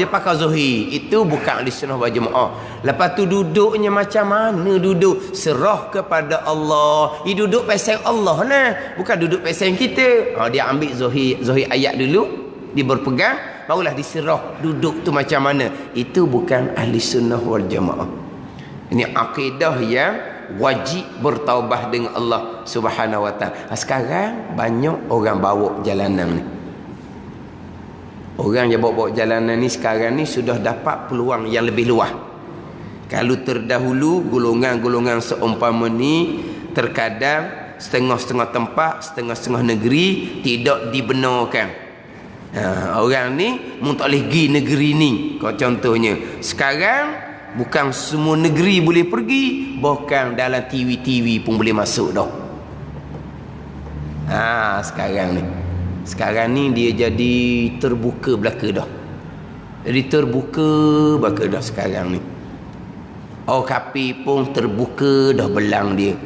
Dia pakai zahir. Itu bukan ahli sunnah wal jamaah. Lepas tu duduknya macam mana duduk? Serah kepada Allah. Dia duduk pasang Allah lah. Bukan duduk pasang kita. Dia ambil zahir ayat dulu. Dia berpegang. Barulah diserah duduk tu macam mana. Itu bukan ahli sunnah wal jamaah. Ini akidah yang wajib bertaubah dengan Allah Subhanahu wa taala. Sekarang banyak orang bawa jalanan ni. Orang yang bawa jalanan ni sekarang ni sudah dapat peluang yang lebih luas. Kalau terdahulu golongan-golongan seumpama ni terkadang setengah-setengah tempat, setengah-setengah negeri tidak dibenarkan. Orang ni mun tak boleh pergi negeri ni. Contohnya sekarang bukan semua negeri boleh pergi, bahkan dalam TV-TV pun boleh masuk dah. Sekarang ni dia jadi terbuka belaka dah. Jadi terbuka belaka dah sekarang ni. Kafir pun terbuka dah belang dia.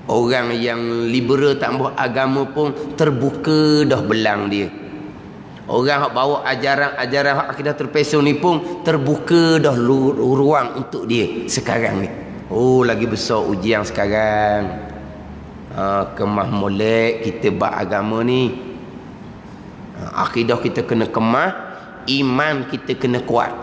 Orang yang liberal tak bawa agama pun terbuka dah belang dia. Orang yang bawa ajaran akidah terpesong ni pun terbuka dah ruang untuk dia sekarang ni. Oh, lagi besar ujian sekarang. Kemah molek kita bab agama ni. Akidah kita kena kemah, iman kita kena kuat.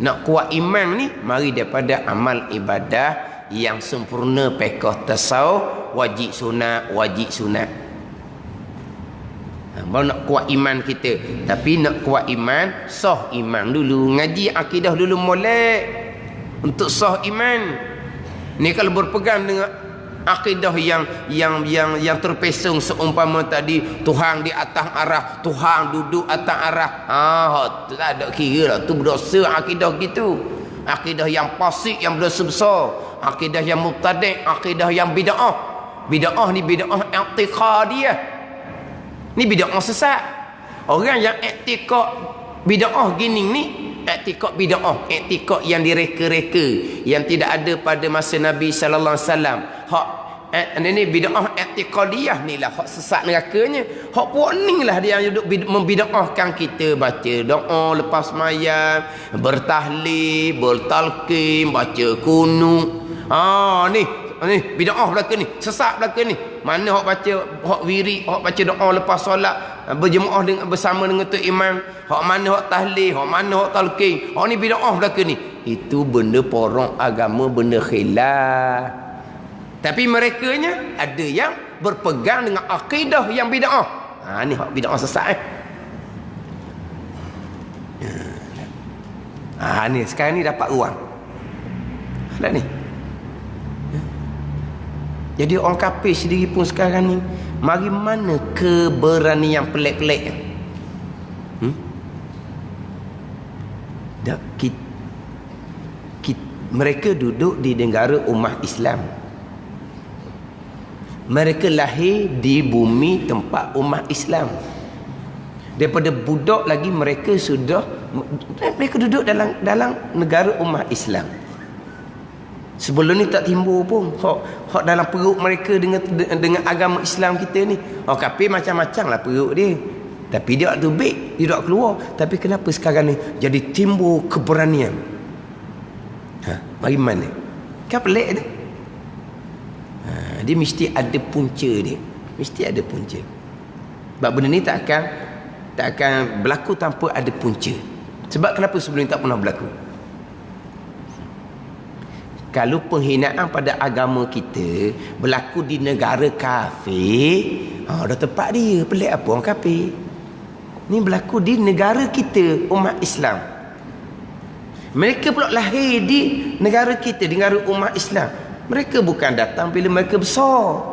Nak kuat iman ni mari daripada amal ibadah yang sempurna, pekoh tasawuf, wajib sunat. Baru nak kuat iman kita. Tapi nak kuat iman, sah iman dulu, ngaji akidah dulu molek untuk sah iman. Ni kalau berpegang dengan akidah yang terpesong seumpama tadi Tuhan di atas arah, Tuhan duduk atas arah, tak ada kira lah, tu berdosa akidah gitu. Akidah yang fasik, yang berdosa besar, akidah yang mubtadi', akidah yang bid'ah. Bid'ah ni bid'ah i'tiqadiyah. Ni bid'ah sesat. Orang yang i'tiqad bid'ah gini ni, i'tiqad bid'ah, i'tiqad yang direka-reka, yang tidak ada pada masa Nabi sallallahu alaihi wasallam. Hak ini bid'ah i'tiqadiyah ni lah hak sesat nerakanya. Hak puak ni lah dia yang duduk membid'ahkan kita baca doa lepas sembahyang, bertahlil, bertalqin, baca kunut. Ni bid'ah belaka ni, sesat belaka ni. Mana hak baca hak wirid, hak baca doa lepas solat berjemaah dengan bersama dengan tu imam, hak mana hak tahlil, hak mana hak talqin. Hak ni bid'ah belaka ni. Itu benda porong agama, benda khilaf. Tapi merekanya ada yang berpegang dengan akidah yang bid'ah. Ni hak bid'ah sesat. Ni sekarang ni dapat ruang. Dah ni. Jadi orang kafir sendiri pun sekarang ni, mari mana keberanian pelik-pelik. Mereka duduk di negara umat Islam. Mereka lahir di bumi tempat umat Islam. Daripada budak lagi mereka duduk dalam negara umat Islam. Sebelum ni tak timbul pun hak dalam perut mereka dengan agama Islam kita ni. Kafir macam-macam lah perut dia. Tapi dia tak tubik, dia tak keluar. Tapi kenapa sekarang ni jadi timbul keberanian? Bagaimana? Kan pelik dia. Dia mesti ada punca dia. Mesti ada punca. Sebab benda ni tak akan berlaku tanpa ada punca. Sebab kenapa sebelum ni tak pernah berlaku? Kalau penghinaan pada agama kita berlaku di negara kafir, dah tepat dia. Pelik apa orang kafir? Ni berlaku di negara kita, umat Islam. Mereka pula lahir di negara kita, di negara umat Islam. Mereka bukan datang bila mereka besar.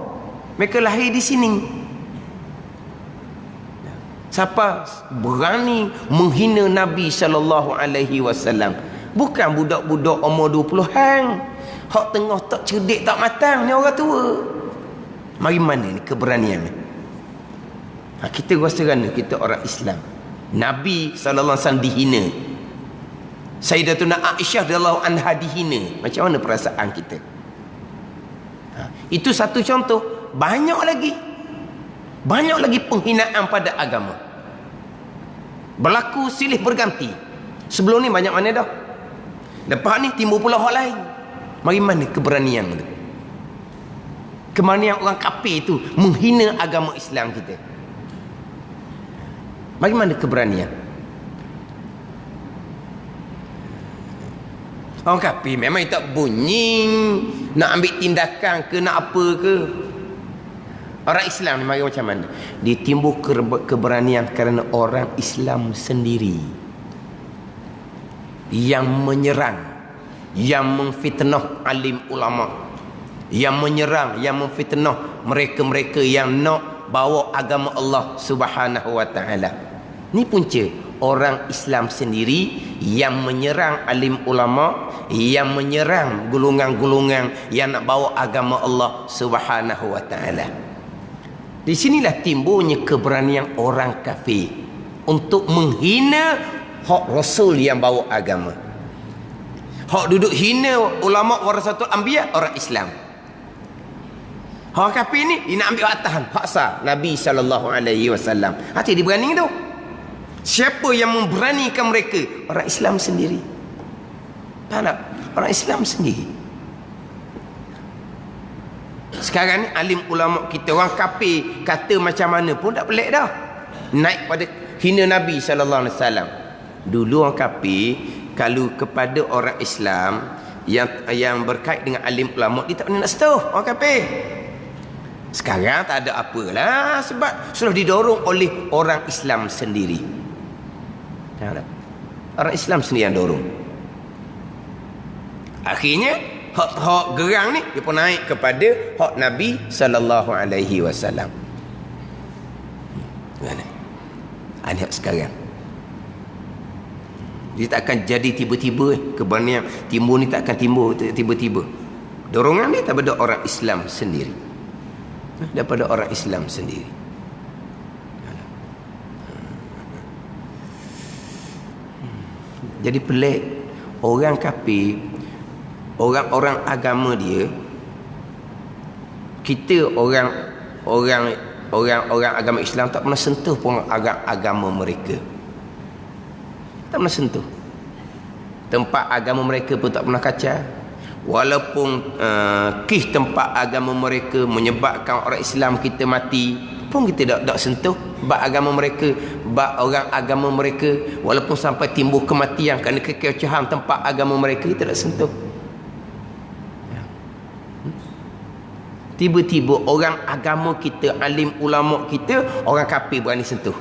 Mereka lahir di sini. Siapa berani menghina Nabi SAW? Bukan budak-budak umur 20-an. Hak tengah tak cerdik, tak matang, ni orang tua. Mari mana ni keberanian ni? Kita rasa kerana kita orang Islam. Nabi SAW dihina. Sayyidatuna Aisyah radhiyallahu anha dihina. Macam mana perasaan kita? Itu satu contoh. Banyak lagi penghinaan pada agama. Berlaku silih berganti. Sebelum ni banyak mana dah. Lepas ni timbul pula hal lain. Mari mana keberanian tu? Keberanian orang kafir tu menghina agama Islam kita. Mari mana keberanian? Orang kafir memang tak bunyi nak ambil tindakan ke nak apa ke. Orang Islam ni mari macam mana? Ditimbul keberanian kerana orang Islam sendiri yang menyerang, yang memfitnah alim ulama, yang menyerang, yang memfitnah mereka-mereka yang nak bawa agama Allah Subhanahu wa taala. Ni punca orang Islam sendiri yang menyerang alim ulama, yang menyerang golongan-golongan yang nak bawa agama Allah Subhanahu wa taala. Di sinilah timbulnya keberanian orang kafir untuk menghina hak Rasul yang bawa agama. Hak duduk hina ulama warasatul anbiya, orang Islam. Orang kafir ni dia nak ambil atas paksa Nabi SAW. Hati dia berani tu. Siapa yang memberanikan mereka? Orang Islam sendiri. Faham tak? Orang Islam sendiri. Sekarang ni alim ulama kita, orang kafir kata macam mana pun tak pelik dah. Naik pada hina Nabi SAW. Dulu orang kafir kalau kepada orang Islam yang berkait dengan alim ulama, dia tak pernah nak sentuh orang kafir. Sekarang tak ada apalah, sebab sudah didorong oleh orang Islam sendiri. Orang Islam sendiri yang dorong. Akhirnya hak gerang ni dia pun naik kepada hak Nabi SAW. Mana? Lihat sekarang. Dia tak akan jadi tiba-tiba. Keberanian timbul ni tak akan timbul tiba-tiba. Dorongan ni daripada orang Islam sendiri. Daripada orang Islam sendiri. Jadi pelik. Orang kafir, orang-orang agama dia, kita orang agama Islam tak pernah sentuh pun agama mereka. Tak pernah sentuh. Tempat agama mereka pun tak pernah kacau. Walaupun kes tempat agama mereka menyebabkan orang Islam kita mati, pun kita tak sentuh bab agama mereka, bab orang agama mereka. Walaupun sampai timbul kematian kerana kekecohan tempat agama mereka, kita tak sentuh. Tiba-tiba orang agama kita, alim ulama kita, orang kafir berani sentuh.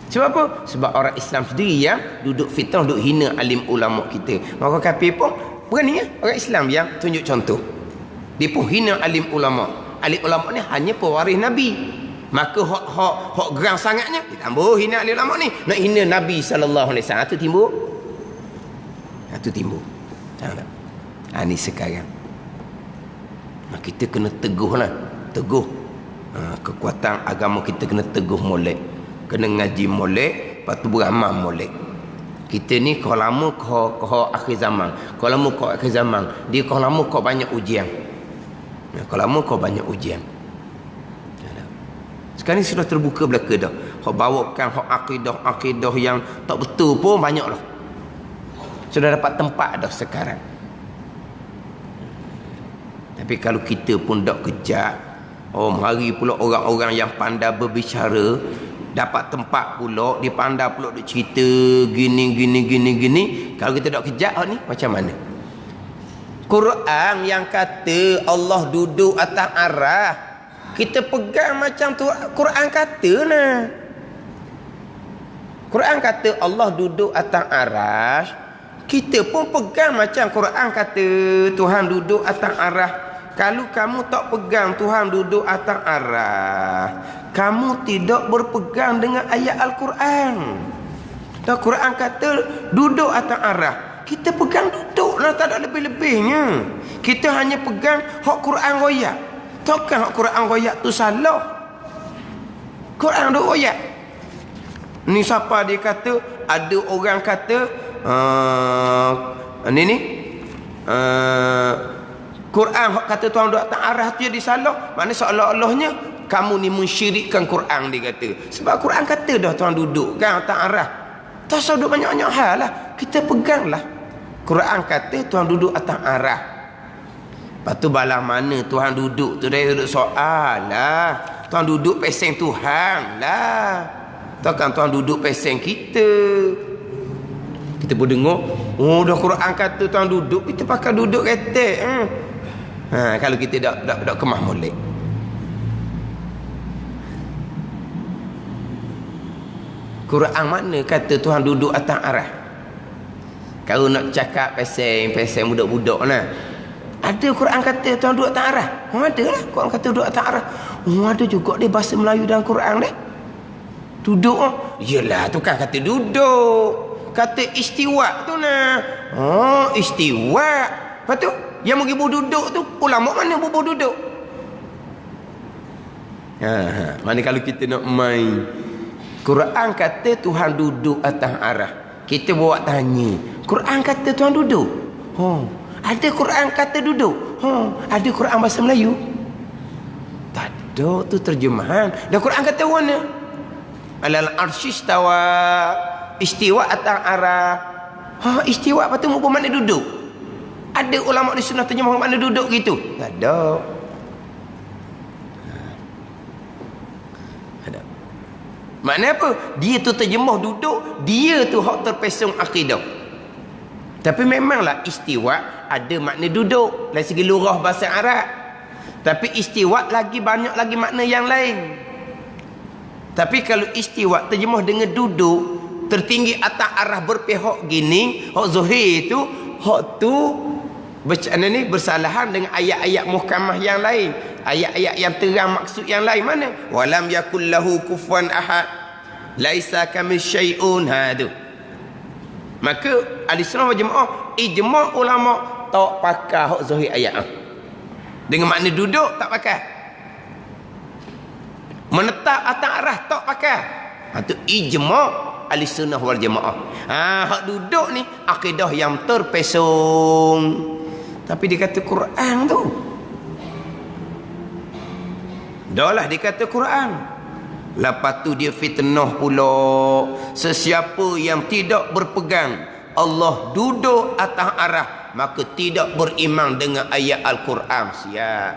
Sebab apa? Sebab orang Islam sendiri yang duduk fitnah, duduk hina alim ulama kita. Maka kafir pun berani ya? Orang Islam yang tunjuk contoh. Dia pun hina alim ulama. Alim ulama ni hanya pewaris Nabi. Maka hak gerang sangatnya ditambah hina alim ulama ni. Nak hina Nabi SAW. Itu timbul. Itu timbul. Tahu tak? Ini sekarang. Kita kena teguh lah. Teguh. Kekuatan agama kita kena teguh molek. Kena ngaji molek. Lepas tu beramal molek. Kita ni kau lama kau akhir zaman. Kau lama kau akhir zaman. Dia kau lama kau banyak ujian. Kau lama kau banyak ujian. Sekarang ni sudah terbuka belaka dah. Kau bawakan hak akidah yang tak betul pun banyak dah. Sudah dapat tempat dah sekarang. Tapi kalau kita pun tak kejap, mari pula orang-orang yang pandai berbicara, dapat tempat pula, dia pandai pula duk cerita gini. Kalau kita tak kejap ni macam mana? Quran yang kata Allah duduk atas arah, kita pegang macam tu Quran kata lah. Quran kata Allah duduk atas arah, kita pun pegang macam Quran kata Tuhan duduk atas arah. Kalau kamu tak pegang Tuhan duduk atas arah, kamu tidak berpegang dengan ayat Al-Quran. Dan Quran kata duduk atas arah, kita pegang duduk lah, tak ada lebih-lebihnya. Kita hanya pegang hak Quran royak. Takkan hak Quran royak tu salah. Quran duk royak. Ni siapa dia kata, ada orang kata Quran hak kata Tuhan duduk atas arah tu jadi salah. Maknanya seolah-olahnya kamu ni mensyirikkan Quran, dia kata. Sebab Quran kata dah Tuhan duduk kan atas arah. Tak usah duduk banyak-banyak hal lah. Kita peganglah. Quran kata Tuhan duduk atas arah. Lepas tu balah mana Tuhan duduk tu, dia duduk soal lah. Tuhan duduk peseng Tuhan lah. Takkan Tuhan duduk peseng kita. Kita pun dengar, dah Quran kata Tuhan duduk, kita pakai duduk ketek. Kalau kita tak kemah molek. Quran mana kata Tuhan duduk atas arah? Kalau nak cakap peseng budak-budak lah, ada Quran kata Tuhan duduk atas arah? Ada lah Quran kata duduk atas arah. Ada juga dia bahasa Melayu dalam Quran dah. Duduk. Yelah tu kan kata duduk. Kata istiwa tu nah. Istiwa. Lepas tu yang mengibu duduk tu, ulama mana bubuh duduk? Mana kalau kita nak main, Quran kata Tuhan duduk atas arah, kita bawa tanya, Quran kata Tuhan duduk? Ada Quran kata duduk? Ada Quran bahasa Melayu? Ada tu terjemahan. Dan Quran kata mana? Alal arsy istawa, istiwa atas arah. Istiwa apa tu makna duduk? Ada ulama di sunnah terjemah makna duduk gitu? Tak ada. Ada. Makna apa? Dia tu terjemah duduk, dia tu hak terpesong akidah. Tapi memanglah istiwa ada makna duduk dari segi lurah bahasa Arab. Tapi istiwa lagi banyak lagi makna yang lain. Tapi kalau istiwa terjemah dengan duduk, tertinggi atas arah berpihak gini, hak zahir itu, hak tu bersalahan dengan ayat-ayat muhkamah yang lain. Ayat-ayat yang terang maksud yang lain mana? Walam yakul lahu kufuwan ahad. Laisa kamisyai'un hadu. Maka al-Islam wal Jamaah ijma' ulama tak pakai hak zahir ayat. Dengan makna duduk tak pakai. Menetap atas arah tak pakai. Itu ijma' al-Sunnah wal Jamaah. Hak duduk ni akidah yang terpesong. Tapi dikata Quran tu. Dah lah dikata Quran. Lepas tu dia fitnah pula. Sesiapa yang tidak berpegang Allah duduk atas arah, maka tidak beriman dengan ayat Al-Quran. Siap.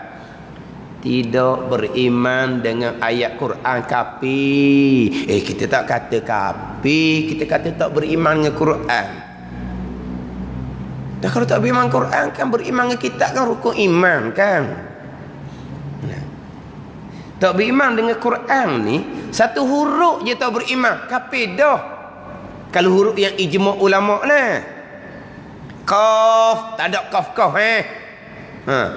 Tidak beriman dengan ayat Quran, kafir. Kita tak kata kafir, kita kata tak beriman dengan Quran. Dan kalau tak beriman dengan Quran kan beriman dengan kitab kan rukun iman kan. Tak beriman dengan Quran ni, satu huruf je tak beriman, kafir dah. Kalau huruf yang ijma' ulama lah. Qaf, tak ada qaf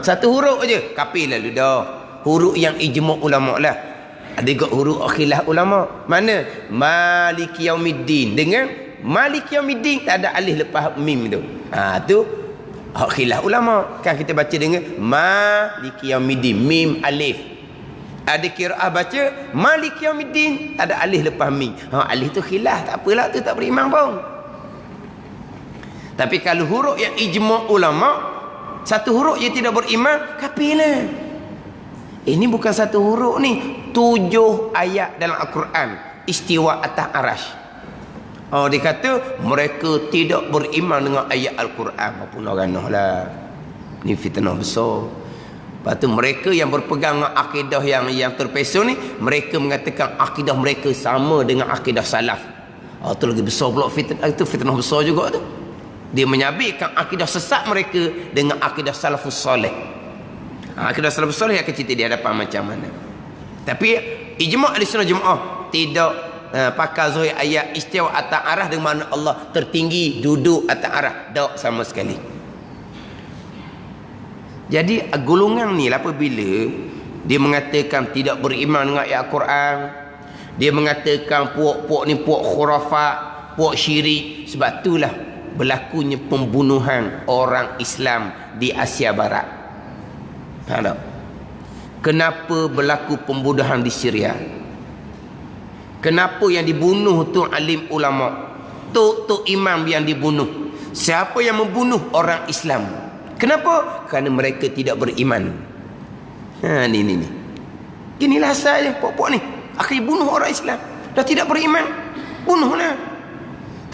satu huruf je, kafir lalu dah. Huruf yang ijma' ulama lah. Ada juga huruf khilaf ulama. Mana? Maliki yaumiddin. Dengan Maliki yaumiddin tak ada alif lepas mim tu. Tu hak khilaf ulama. Kan kita baca dengan Maliki yaumiddin, mim alif. Ada qiraah baca Maliki yaumiddin, ada alif lepas mim. Alif tu khilaf, tak apalah tu tak beriman pun. Tapi kalau huruf yang ijma' ulama, satu huruf je tidak beriman, kafir lah. Ini bukan satu huruf ni, 7 ayat dalam Al-Quran istiwa atas arash. Dia kata mereka tidak beriman dengan ayat Al-Quran. Apa orang lah. Ni fitnah besar. Lepas tu mereka yang berpegang dengan akidah yang terpesong ni, mereka mengatakan akidah mereka sama dengan akidah salaf. Tu lagi besar pula fitnah. Itu fitnah besar juga tu. Dia menyabitkan akidah sesat mereka dengan akidah salafus soleh. Akidah salafus soleh akan cerita di hadapan macam mana. Tapi ijma' al-Sunnah Jamaah tidak pakai zahir ayat istiwa atas arah dengan mana Allah tertinggi duduk atas arah. Tak sama sekali. Jadi golongan ni apabila dia mengatakan tidak beriman dengan ayat Al-Quran, dia mengatakan puak-puak ni puak khurafat, puak syirik, sebab itulah berlakunya pembunuhan orang Islam di Asia Barat. Faham tak? Kenapa berlaku pembunuhan di Syria? Kenapa yang dibunuh tu alim ulama, tok imam yang dibunuh? Siapa yang membunuh orang Islam? Kenapa? Kerana mereka tidak beriman. Ni. Inilah asalnya puak-puak ni. Akhirnya bunuh orang Islam. Dah tidak beriman, bunuhlah.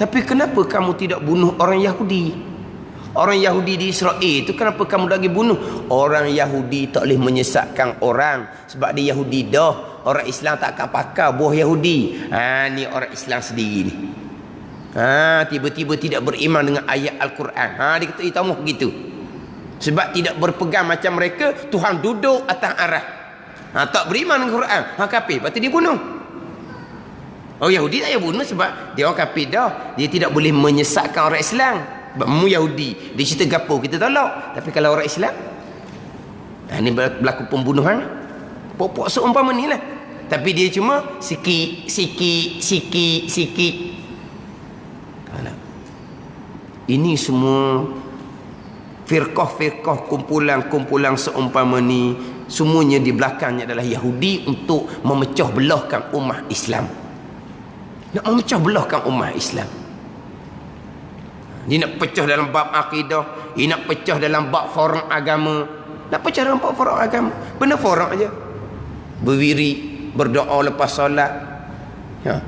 Tapi kenapa kamu tidak bunuh orang Yahudi? Orang Yahudi di Israel itu kenapa kamu lagi bunuh? Orang Yahudi tak boleh menyesatkan orang. Sebab dia Yahudi dah. Orang Islam tak akan pakai buah Yahudi. Ni orang Islam sendiri ni. Tiba-tiba tidak beriman dengan ayat Al-Quran. Dia kata tamu begitu. Sebab tidak berpegang macam mereka, Tuhan duduk atas arah. Tak beriman dengan Quran, kafir. Lepas tu dia bunuh. Yahudi tak payah bunuh sebab dia orang kafir dah. Dia tidak boleh menyesatkan orang Islam. Sebab Yahudi, dia cerita gapo kita tolak. Tapi kalau orang Islam, ini berlaku pembunuhan. Pokok seumpama ni lah. Tapi dia cuma sikit. Ini semua firqah-firqah, kumpulan-kumpulan seumpama ni, semuanya di belakangnya adalah Yahudi untuk memecah belahkan umat Islam. Nak memecah belahkan umat Islam. Dia nak pecah dalam bab akidah, dia nak pecah dalam bab forum agama. Nak pecah dalam bab forum agama, benda forum aja. berdiri, berdoa lepas solat, ya,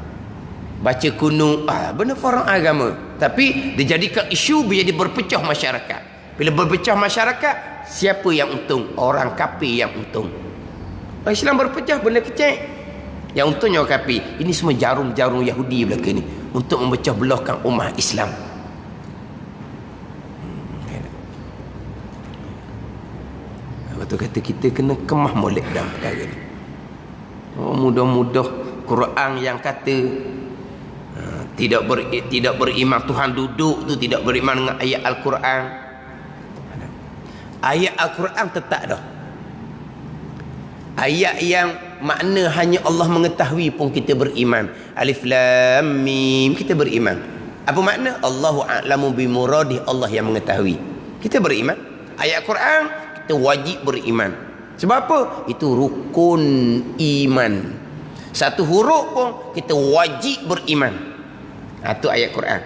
baca kunut, benda farang agama. Tapi dijadikan isu, menjadi berpecah masyarakat. Bila berpecah masyarakat, siapa yang untung? Orang kafir yang untung. Orang Islam berpecah, benda kecil. Yang untungnya orang kafir. Ini semua jarum-jarum Yahudi belaka ni, untuk memecah belahkan umat Islam. Betul kata kita kena kemah molek dalam perkara ni. Mudah-mudah Quran yang kata tidak beriman Tuhan duduk tu, tidak beriman dengan ayat Al-Quran. Ayat Al-Quran tetap dah. Ayat yang makna hanya Allah mengetahui pun kita beriman. Alif Lam Mim, kita beriman. Apa makna? Allahu a'lamu bimuradih, Allah yang mengetahui. Kita beriman. Ayat Quran kita wajib beriman. Sebab apa? Itu rukun iman. Satu huruf pun kita wajib beriman. Itu ayat Quran.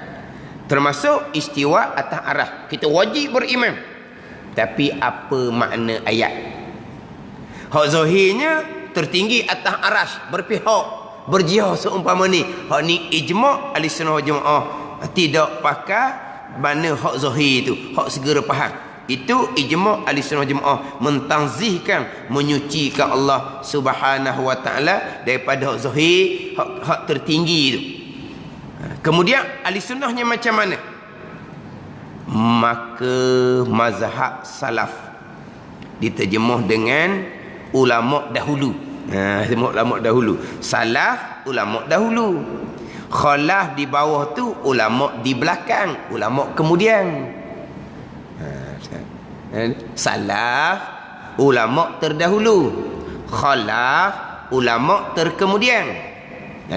Termasuk istiwa atas arah, kita wajib beriman. Tapi apa makna ayat? Hak zahirnya tertinggi atas aras, berpihak, berjihad seumpama ni. Hak ni ijma' ahli sunnah wal jamaah. Tidak pakai mana hak zahir tu, hak segera faham. Itu ijma' ahli sunnah wal jamaah, mentangzihkan, menyucikan Allah Subhanahu wa taala daripada hak zahir, hak tertinggi tu. Kemudian ahli sunnahnya macam mana? Maka mazhab salaf diterjemah dengan ulama dahulu. Ulama dahulu. Salaf ulama dahulu. Khalaf di bawah tu ulama di belakang, ulama kemudian. Salaf ulama terdahulu, khalaf ulama terkemudian.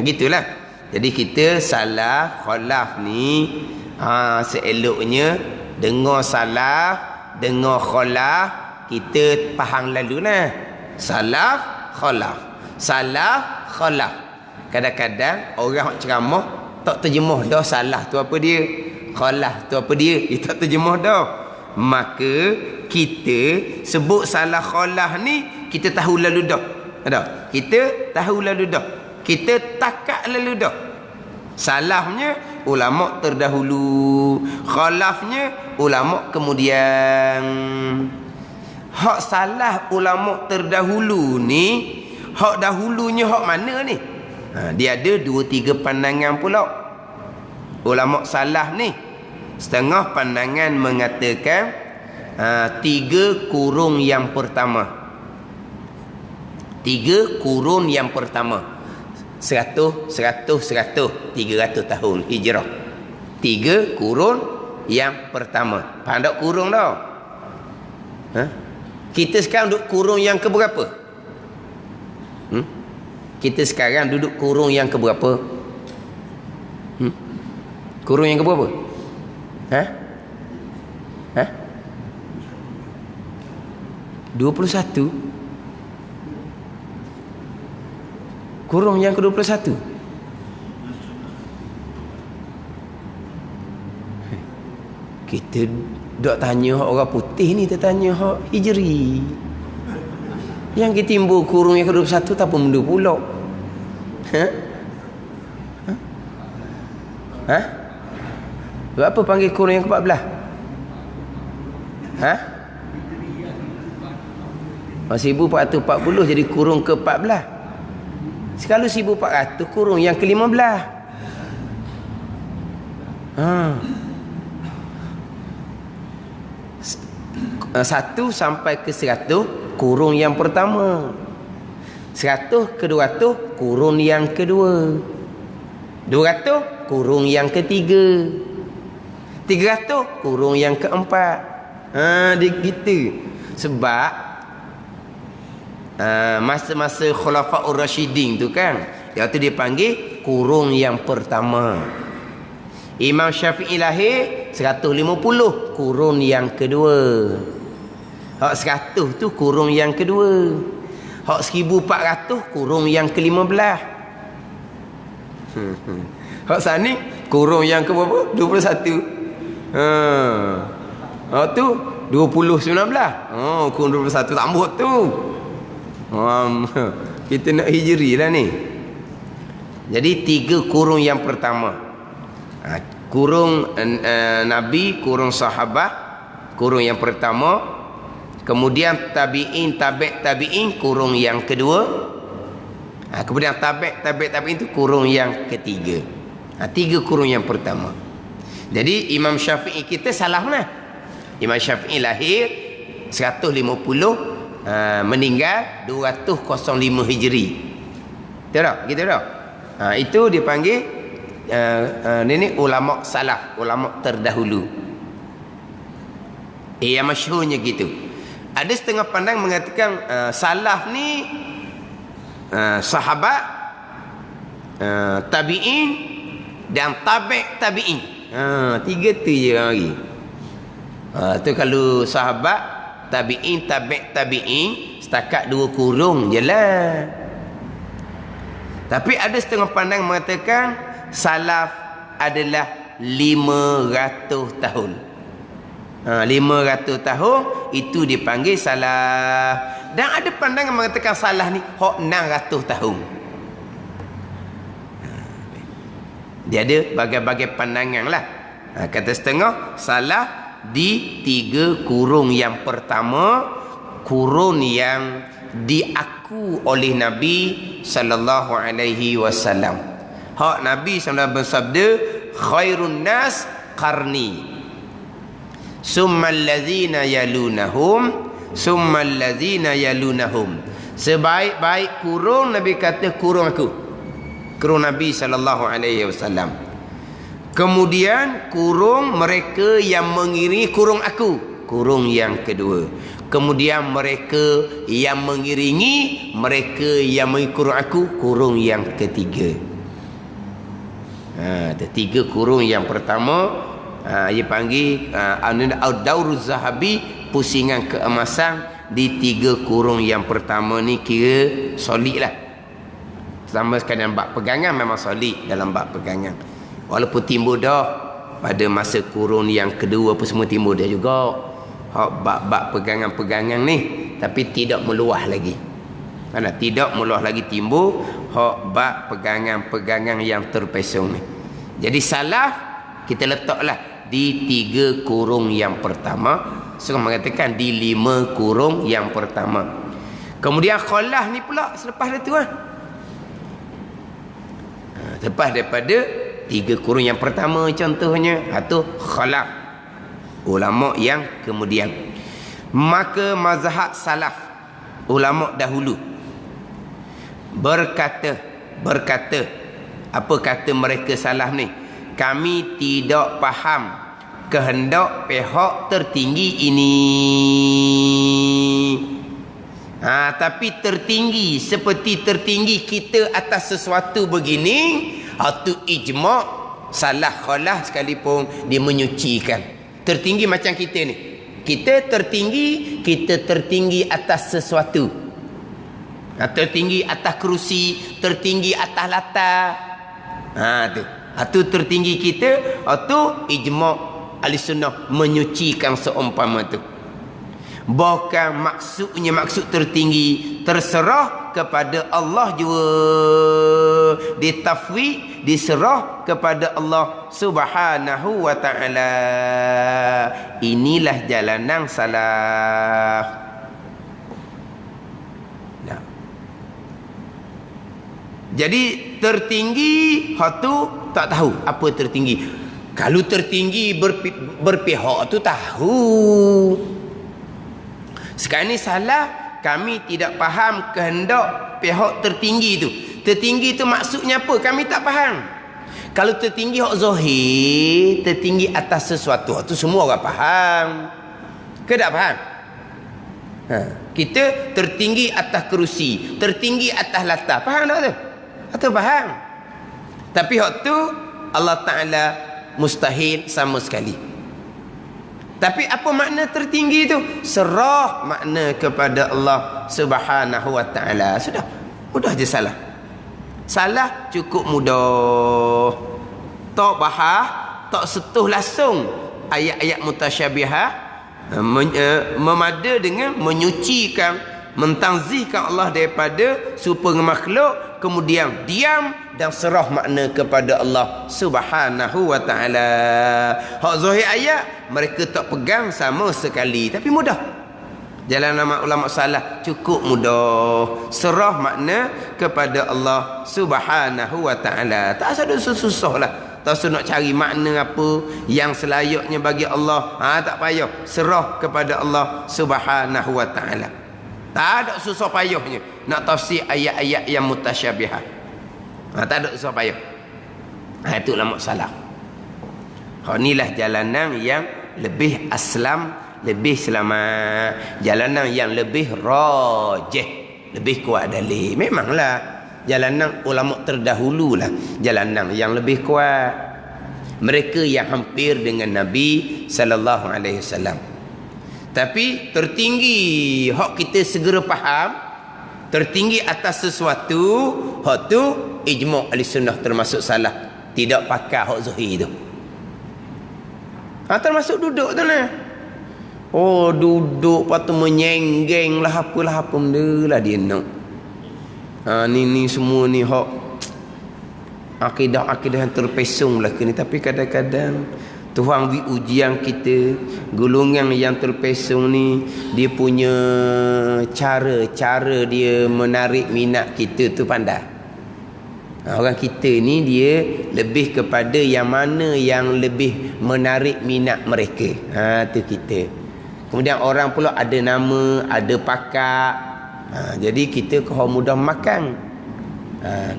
Gitulah. Jadi kita salaf khalaf ni seeloknya dengar salaf, dengar khalaf, kita faham lalu lah. Salaf khalaf, salaf khalaf. Kadang-kadang orang ceramah tak terjemah dah salaf tu apa dia, khalaf tu apa dia, dia tak terjemah dah. Maka kita sebut salaf khalaf ni kita tahu lalu dah. Ada? Kita tahu lalu dah. Kita takat lalu dah. Salafnya ulama terdahulu, khalafnya ulama kemudian. Hak salah ulama terdahulu ni, hak dahulunya hak mana ni? Dia ada 2-3 pandangan pula. Ulama salah ni, setengah pandangan mengatakan 3 kurung yang pertama. 3 kurun yang pertama. 100 300 tahun hijrah. 3 kurun yang pertama. Faham tak kurung dah? Kita sekarang duduk kurung yang keberapa? Kita sekarang duduk kurung yang keberapa? Kurung yang keberapa? 21. Kurung yang ke-21. Kita dok tanya hak orang putih ni, kita tanya hak Hijri. Yang kita timbul kurung yang ke-21 tak benda pula. Berapa panggil kurung yang ke-14? Masa 1440 jadi kurung ke-14. Kalau 1400 kurung yang ke-15. 1 sampai ke 100 kurung yang pertama. 100 ke 200 kurung yang kedua. 200 kurung yang ketiga. 300 kurung yang keempat. Dia gitu. Sebab masa-masa Khulafaur Rasyidin tu kan, dia tu dia panggil kurung yang pertama. Imam Syafi'i lahir 150, kurung yang kedua. Hak 100 tu kurung yang kedua. Hak 1400 kurung yang ke-15. Hak sani kurung yang ke berapa? 21. Hak tu 2019. Kurung 21 tambah tu. Kita nak hijri lah ni. Jadi 3 kurung yang pertama. Kurung Nabi, kurung sahabat, kurung yang pertama. Kemudian tabi'in, tabi'in, kurung yang kedua. Kemudian tabi'in itu kurung yang ketiga. 3 kurung yang pertama. Jadi Imam Syafi'i kita salah mana? Imam Syafi'i lahir 150, meninggal 205 Hijri. Betul tak? Gitu tak? Itu dipanggil ini ulama salaf, ulama terdahulu. Yang masyhurnya gitu. Ada setengah pandang mengatakan salaf ni sahabat, tabi'in dan tabi'in. 3 tu je lagi. Tu kalau sahabat, tabi'in, tabi'in setakat 2 kurung je lah. Tapi ada setengah pandang mengatakan salaf adalah 500 tahun. 500 tahun itu dipanggil salaf. Dan ada pandangan mengatakan salah ni hok 600 tahun. Dia ada bagai-bagai pandangan lah. Kata setengah salah di 3 kurung yang pertama, kurun yang diaku oleh Nabi sallallahu alaihi wasallam. Hak Nabi sallallahu bersabda, khairun nas qarni, summal ladzina yalunahum, summal ladzina yalunahum. Sebaik-baik kurung, Nabi kata kurung aku, kurung Nabi sallallahu alaihi wasallam. Kemudian kurung mereka yang mengiringi kurung aku, kurung yang kedua. Kemudian mereka yang mengiringi mereka yang mengikuti kurung aku, kurung yang ketiga. 3 kurung yang pertama, ia panggil Ad-Dauruz Zahabi, pusingan keemasan. Di 3 kurung yang pertama ni kira solid lah. Sama sekali dalam bab pegangan memang solid dalam bab pegangan. Walaupun timbul dah pada masa kurun yang kedua apa semua timbul dah juga bab-bab pegangan-pegangan ni, tapi tidak meluah lagi. Mana tidak meluah lagi timbul bab pegangan-pegangan yang terpesong ni. Jadi salaf kita letaklah di 3 kurung yang pertama. Sekarang mengatakan di 5 kurung yang pertama. Kemudian khalaf ni pula selepas itu lepas daripada 3 kurung yang pertama contohnya, itu khalaf, ulama yang kemudian. Maka mazhab salaf, ulama dahulu berkata apa kata mereka salaf ni? Kami tidak faham kehendak pihak tertinggi ini. Tapi tertinggi seperti tertinggi kita atas sesuatu begini, itu ijma' salah khalah sekalipun dia menyucikan. Tertinggi macam kita ni, kita tertinggi atas sesuatu. Tertinggi atas kerusi, tertinggi atas latar. Itu tertinggi kita, itu ijma' ahli sunnah menyucikan seumpama tu. Bukan maksud tertinggi terserah kepada Allah jua, ditafwid diserah kepada Allah Subhanahu wa taala. Inilah jalanan salaf. Jadi tertinggi tu tak tahu apa tertinggi. Kalau tertinggi berpihak tu tahu. Sekarang ni salah, kami tidak faham kehendak pihak tertinggi tu. Tertinggi tu maksudnya apa? Kami tak faham. Kalau tertinggi hak zahir, tertinggi atas sesuatu, tu semua orang faham. Ke tak faham? Kita tertinggi atas kerusi, tertinggi atas latar, faham tak tu? Atau faham? Tapi hak tu Allah Ta'ala mustahil sama sekali. Tapi apa makna tertinggi itu? Serah makna kepada Allah Subhanahu wa taala. Sudah, mudah je salah. Salah cukup mudah. Tak bahas, tak sentuh langsung ayat-ayat mutasyabihah, memada dengan menyucikan mentangzihkan Allah daripada serupa dengan makhluk, kemudian diam dan serah makna kepada Allah Subhanahu wa taala. Hak zahir ayat mereka tak pegang sama sekali, tapi mudah. Jalan ulama salah cukup mudah, serah makna kepada Allah Subhanahu wa taala. Tak ada susah lah. Tak usah nak cari makna apa yang selayaknya bagi Allah. Tak payah, serah kepada Allah Subhanahu wa taala. Tak ada susah payahnya nak tafsir ayat-ayat yang mutasyabihah. Tak ada susah payah. Itu ulama salah. Inilah jalanan yang lebih aslam, lebih selamat, jalanan yang lebih rajih, lebih kuat dalil. Memanglah jalanan ulama terdahulu lah jalanan yang lebih kuat, mereka yang hampir dengan Nabi sallallahu alaihi wasallam. Tapi tertinggi hak kita segera faham, tertinggi atas sesuatu, hak tu ijma' ahli sunnah termasuk salah, tidak pakai hak zahir tu. Termasuk duduk tu lah. Oh, duduk patut menyenggeng lah apalah apa benda lah dia nak. Ni semua ni hak akidah yang terpesong lah ni. Tapi kadang-kadang Tuhan beri ujian kita, golongan yang terpesong ni dia punya cara dia menarik minat kita tu pandai. Orang kita ni dia lebih kepada yang mana yang lebih menarik minat mereka. Tu kita. Kemudian orang pula ada nama, ada pakar. Jadi kita kau mudah makan.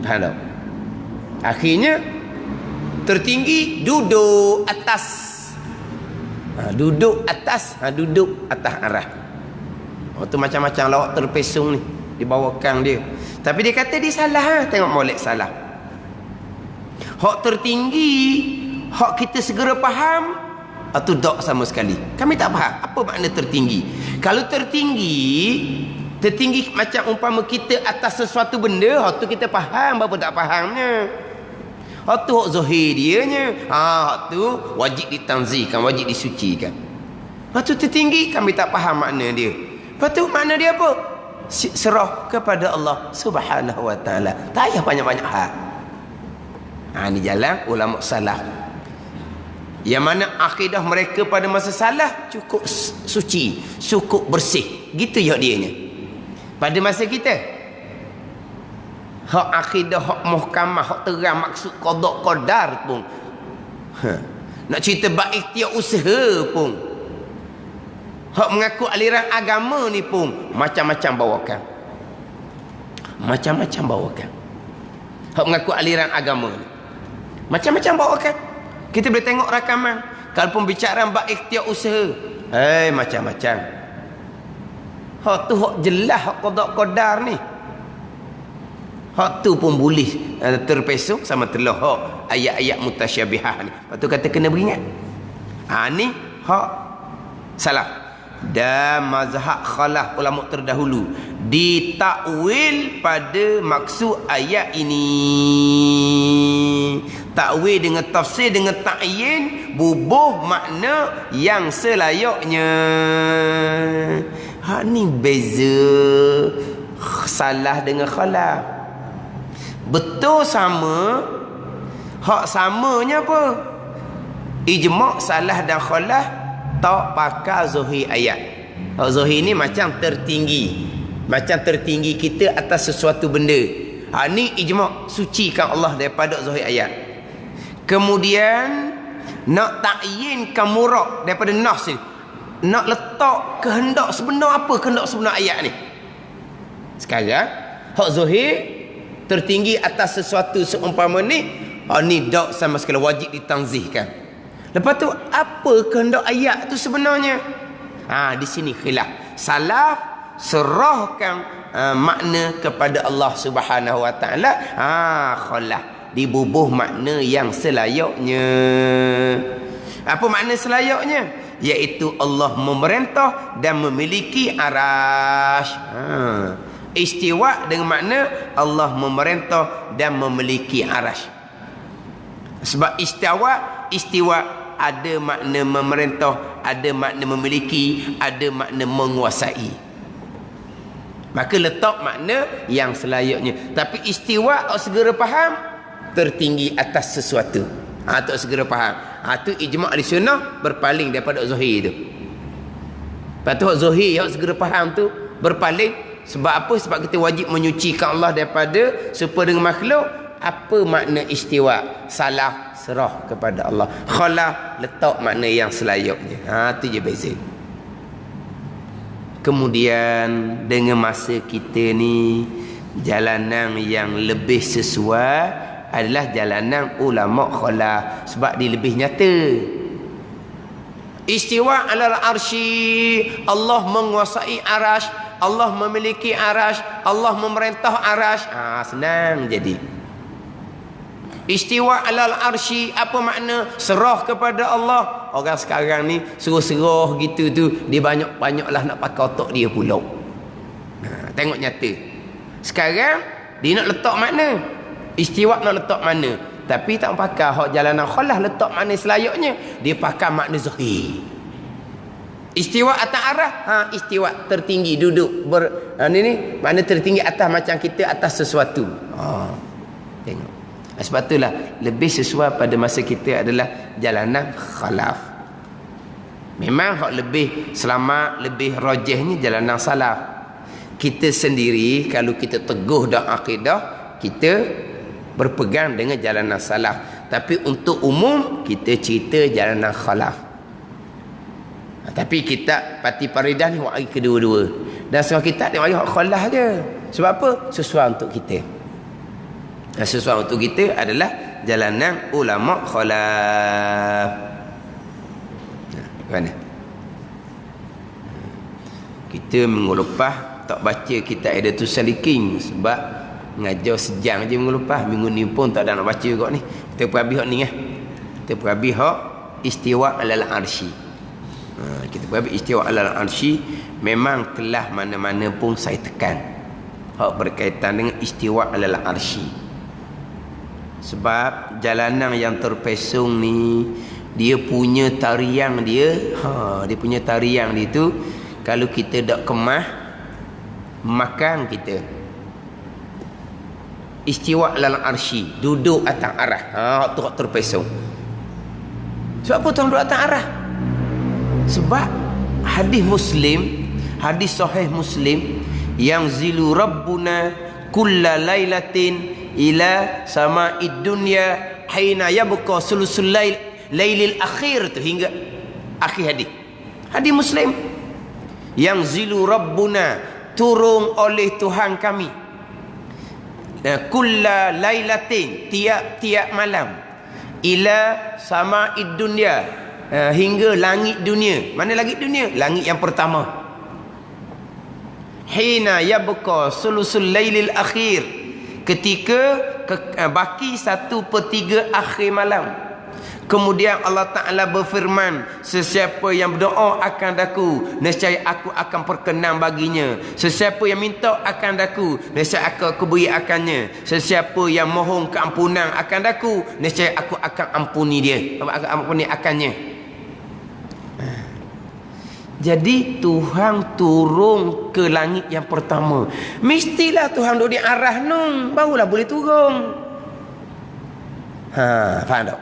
Faham tak? Akhirnya tertinggi duduk atas. Duduk atas arah. Tu macam-macam lawak terpesong ni dibawakan dia. Tapi dia kata dia salah. Tengok molek salah. Hak tertinggi, hak kita segera faham, atau tak sama sekali. Kami tak faham apa makna tertinggi. Kalau tertinggi macam umpama kita atas sesuatu benda, hak tu kita faham, berapa tak fahamnya. Hak tu hak zahir dianya. Hak tu wajib ditanzihkan, wajib disucikan. Hak tu tertinggi, kami tak faham makna dia. Lepas tu makna dia apa? Serah kepada Allah Subhanahu wa taala. Tak payah banyak-banyak hal. Ni jalan ulama salah. Yang mana akidah mereka pada masa salah cukup suci, cukup bersih. Gitu ya dianya. Pada masa kita hak akidah, hak muhkamah, hak terang maksud qada qadar pun. Nak cerita baik tiap usaha pun. Hak mengaku aliran agama ni pun macam-macam bawakan. Macam-macam bawakan. Hak mengaku aliran agama ni macam-macam bawakan. Kita boleh tengok rakaman. Kalau pembicaraan baik tiap usaha, macam-macam. Hak tu hak jelas, hak qada qadar ni. Hak tu pun boleh terpesong sama telah hak ayat-ayat mutasyabihah ni. Lepas tu kata kena beringat. Ni hak salah. Dan mazhab khalaf ulama terdahulu ditakwil pada maksud ayat ini. Takwil dengan tafsir dengan ta'yin, bubuh makna yang selayaknya. Ni beza salah dengan khalaf. Betul sama, hak samanya apa? Ijma' salah dan khalaf tak pakai zahir ayat. Hak zahir ni macam tertinggi, macam tertinggi kita atas sesuatu benda. Ni ijma', sucikan Allah daripada zahir ayat. Kemudian nak takyinkan murad daripada nas ni, nak letak kehendak sebenar, apa kehendak sebenar ayat ni. Sekarang hak zahir tertinggi atas sesuatu seumpama ni, ni tak sama sekali, wajib ditanzihkan. Lepas tu apa kehendak ayat tu sebenarnya? Di sini khilaf. Salaf serahkan makna kepada Allah Subhanahu wa taala. Khalaf dibubuh makna yang selayaknya. Apa makna selayaknya? Iaitu Allah memerintah dan memiliki arasy. Istiwa dengan makna Allah memerintah dan memiliki arasy. Sebab istiwa ada makna memerintah, ada makna memiliki, ada makna menguasai. Maka letak makna yang selayaknya. Tapi istiwa awak segera faham, tertinggi atas sesuatu. Tak segera faham. Itu ijma' ahli sunnah berpaling daripada zahir tu. Lepas tu zahir awak segera faham tu berpaling. Sebab apa? Sebab kita wajib menyucikan Allah daripada serupa dengan makhluk. Apa makna istiwa? Salah, serah kepada Allah. Khala, letak makna yang selayaknya. Tu je beza. Kemudian dengan masa kita ni, jalanan yang lebih sesuai adalah jalanan ulama khala, sebab dia lebih nyata. Istiwa alal arsy, Allah menguasai arash, Allah memiliki arash, Allah memerintah arash. Senang jadi. Istiwa alal arsy, apa makna? Serah kepada Allah. Orang sekarang ni serah-serah gitu tu, dia banyak-banyaklah nak pakai otak dia pula. Tengok nyata. Sekarang dia nak letak makna. Istiwa nak letak mana? Tapi tak pakai hak jalanan khalas letak makna selayaknya. Dia pakai makna zahir. Istiwa atas arah, istiwa tertinggi, duduk ni makna tertinggi atas, macam kita atas sesuatu. Tengok. Sebab itulah lebih sesuai pada masa kita adalah jalanan khalaf. Memang hak lebih selamat, lebih rajihnya jalanan salaf. Kita sendiri kalau kita teguh dak akidah, kita berpegang dengan jalanan salaf. Tapi untuk umum kita cerita jalanan khalaf. Tapi kita Pati Faridah ni wak kedua-dua. Dan sekarang kita tengok hak khalaf je. Sebab apa? Sesuai untuk kita. Sesuai untuk kita adalah jalanan ulama khalaf. Mana? Kita minggu lepas tak baca kita ada tu saliking sebab ngajar sejam je minggu lepas. Minggu ni pun tak ada nak baca juga ni. Kita pergi habis hak ni Kita pergi habis hak istiwa alal arsy. Kita pergi habis istiwa alal arsy. Memang telah mana-mana pun saya tekan hak berkaitan dengan istiwa alal arsy. Sebab jalanan yang terpesong ni, dia punya tarian dia, dia punya tarian dia tu, kalau kita tak kemah makan kita. Istiwa alal arsy, duduk atas arah. Tu terpesong. Sebab apa tuan duduk atas arah? Sebab hadis Muslim, hadis sahih Muslim, yang zilu rabbuna kulla lailatin ila sama'id dunya hina yabqa sulusul lailil akhir tu, hingga akhir hadis. Hadis Muslim, yang zilu rabbuna, turun oleh Tuhan kami, kulla lailatin, tiap-tiap malam, ila sama'id dunya, hingga langit dunia. Mana langit dunia? Langit yang pertama. Hina yabqa sulusul lailil akhir, ketika baki 1/3 akhir malam. Kemudian Allah Ta'ala berfirman, sesiapa yang berdoa akan daku, nescaya aku akan perkenan baginya. Sesiapa yang minta akan daku, nescaya aku beri akannya. Sesiapa yang mohon keampunan akan daku, nescaya aku akan ampuni dia, ampuni akannya. Jadi Tuhan turun ke langit yang pertama. Mestilah Tuhan duduk di arah nun, barulah boleh turun. Faham tak?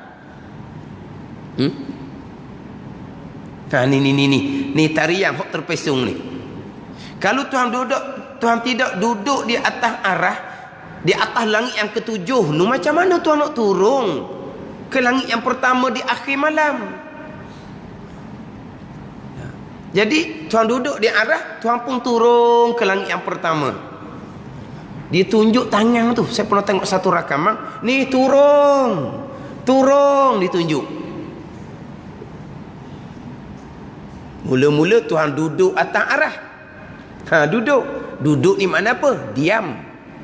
Ni tarian hok terpesong ni. Kalau Tuhan tidak duduk di atas arah, di atas langit yang ketujuh, macam mana Tuhan nak turun ke langit yang pertama di akhir malam? Jadi Tuhan duduk di arah, Tuhan pun turun ke langit yang pertama. Dia tunjuk tangan tu. Saya pernah tengok satu rakaman, ni turun ditunjuk. Mula-mula Tuhan duduk atas arah. Duduk ni makna apa? Diam.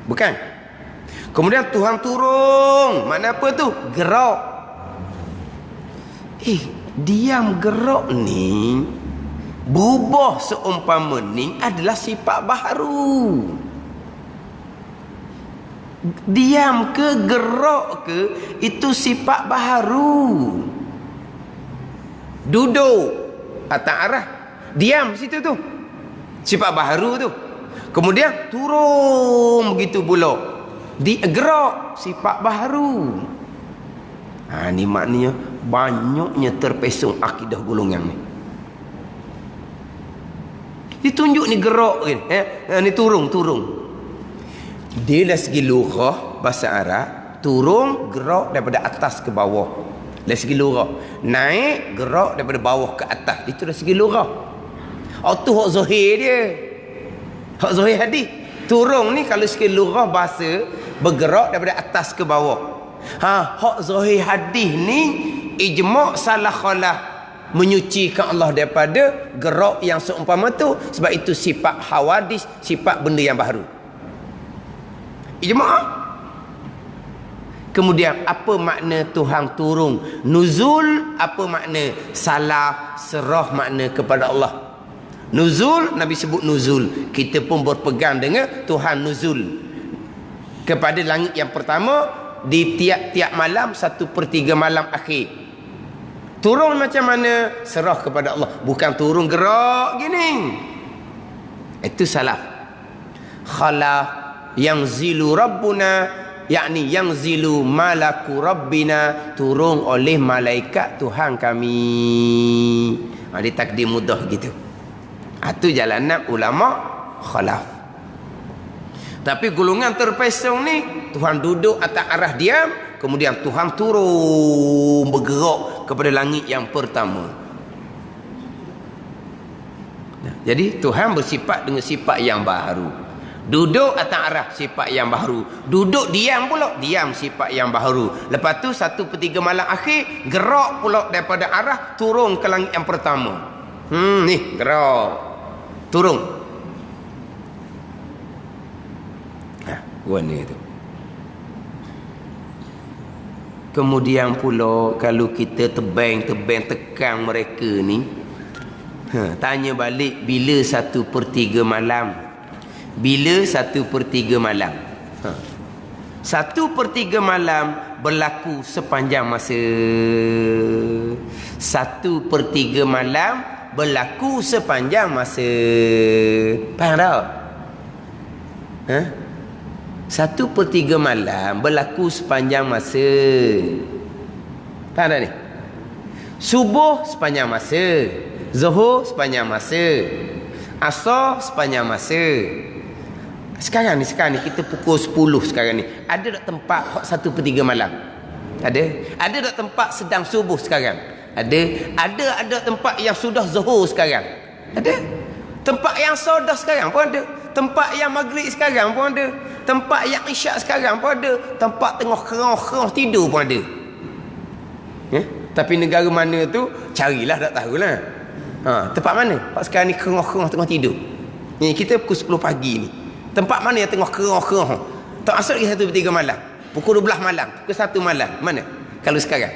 Bukan. Kemudian Tuhan turun, makna apa tu? Gerak. Diam gerak ni, berubah seumpama ni adalah sifat baharu. Diam ke gerak ke, itu sifat baharu. Duduk atas arah, diam situ tu, sifat baharu tu. Kemudian turun begitu pula. Digerak sifat baharu. Ni maknanya banyaknya terpesong akidah golongan ni. Ditunjuk ni gerak kan. Ni turun. Dia dari segi lughah bahasa Arab, turun gerak daripada atas ke bawah. Dari segi lughah. Naik gerak daripada bawah ke atas. Itu dari segi lughah. Tu hak zahir dia. Hak zahir hadis. Turun ni kalau segi lughah bahasa bergerak daripada atas ke bawah. Hak zahir hadis ni ijma' salah khalah menyucikan Allah daripada gerak yang seumpama tu. Sebab itu sifat hawadis, sifat benda yang baru. Ijma'. Kemudian apa makna Tuhan turun? Nuzul apa makna? Salah serah makna kepada Allah. Nuzul, Nabi sebut nuzul. Kita pun berpegang dengan Tuhan nuzul kepada langit yang pertama di tiap-tiap malam 1/3 malam akhir. Turun macam mana? Serah kepada Allah. Bukan turun gerak gini. Itu salah. Khalah yang zilu rabbuna, yakni yang zilu malaku rabbina, turun oleh malaikat Tuhan kami. Dia takdir mudah gitu. Itu jalanan ulama khalaf. Tapi golongan terpesong ni, Tuhan duduk atas arah diam, kemudian Tuhan turun bergerak kepada langit yang pertama. Jadi Tuhan bersifat dengan sifat yang baharu. Duduk atas arah sifat yang baharu. Duduk diam pula, diam sifat yang baharu. Lepas tu 1/3 malam akhir, gerak pula daripada arah turun ke langit yang pertama. Ni gerak. Turun. Warna tu. Kemudian pula kalau kita tebang tekan mereka ni, tanya balik bila 1/3 malam. Bila 1/3 malam? 1/3 malam berlaku sepanjang masa. 1/3 malam berlaku sepanjang masa. Faham tak? 1/3 malam berlaku sepanjang masa. Faham tak ni? Subuh sepanjang masa, Zuhur sepanjang masa, Asar sepanjang masa. Sekarang ni kita pukul 10 sekarang ni. Ada tak tempat 1/3 malam? Ada tak tempat sedang subuh sekarang? Ada tempat yang sudah Zuhur sekarang? Ada. Tempat yang Asar sekarang pun ada. Tempat yang Maghrib sekarang pun ada. Tempat yang Isyak sekarang pun ada. Tempat tengah kerah-kerah tidur pun ada. Tapi negara mana tu, carilah, tak tahulah. Tempat mana? Pak sekarang ni kerah-kerah tengah tidur. Ni kita pukul 10 pagi ni. Tempat mana yang tengah kerah-kerah? Tak masuk lagi 1/3 malam. Pukul 12 malam, pukul 1 malam. Mana? Kalau sekarang?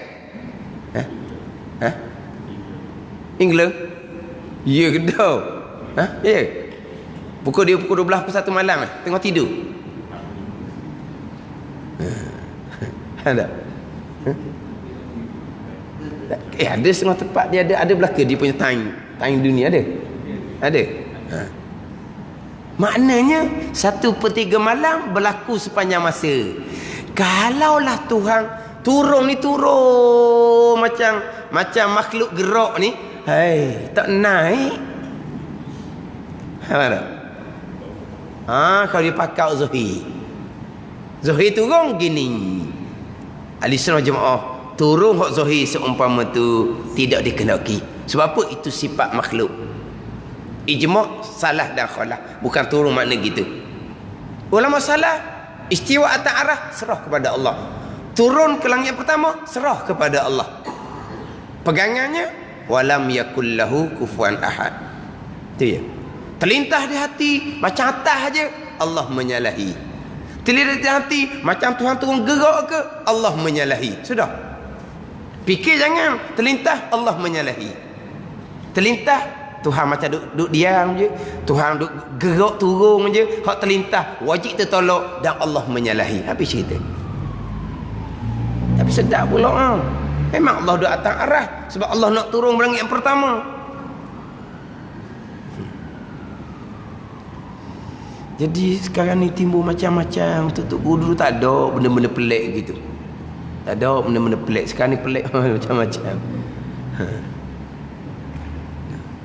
England? Ya ke dah? Ya. Pukul 12 pukul 1 malam tengah tidur. Ada. Ada setengah tempat dia ada belaka dia punya time dunia ada. Maknanya 1/3 malam berlaku sepanjang masa. Kalaulah Tuhan turun macam makhluk gerak ni, tak naik. Apa tak? Kalau dia pakai Zuhir turun gini. Ahli-sunnah jemaah turun hak Zuhir seumpama tu tidak dikehendaki. Sebab apa? Itu sifat makhluk. Ijma' salah dan khalah. Bukan turun makna gitu. Ulama salah, istiwa atas arah, serah kepada Allah. Turun ke langit pertama, serah kepada Allah. Pegangannya walam yakul lahu kufuwan ahad. Itu ya. Terlintas di hati macam atas aja, Allah menyalahi. Terlintas di hati macam Tuhan turun gerak ke, Allah menyalahi. Sudah. Fikir jangan terlintas Allah menyalahi. Terlintas Tuhan macam duduk diam je, Tuhan duduk gerak turun je. Hak terlintas wajib tertolak dan Allah menyalahi. Habis cerita. Tapi sedap pula. Memang Allah duduk atas arah sebab Allah nak turun berangkat yang pertama. Jadi sekarang ni timbul macam-macam. Tok guru dulu tak ada benda-benda pelik gitu. Tak ada benda-benda pelik. Sekarang ni pelik macam-macam.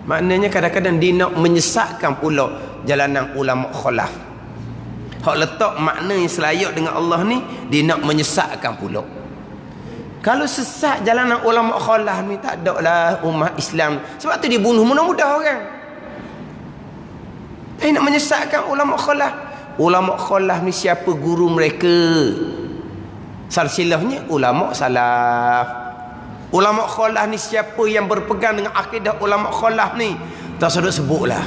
Maknanya kadang-kadang dia nak menyesatkan pula jalanan ulama khalaf. Hak letak makna yang selayak dengan Allah ni, dia nak menyesatkan pula. Kalau sesat jalanan ulama khalaf ni, tak ada lah umat Islam. Sebab tu dia bunuh mudah-mudah orang. Dia nak menyesatkan ulama khalaf. Ulama khalaf ni siapa guru mereka? Silsilahnya ulama salaf. Ulama khalaf ni siapa yang berpegang dengan akidah ulama khalaf ni? Tak sedut sebutlah.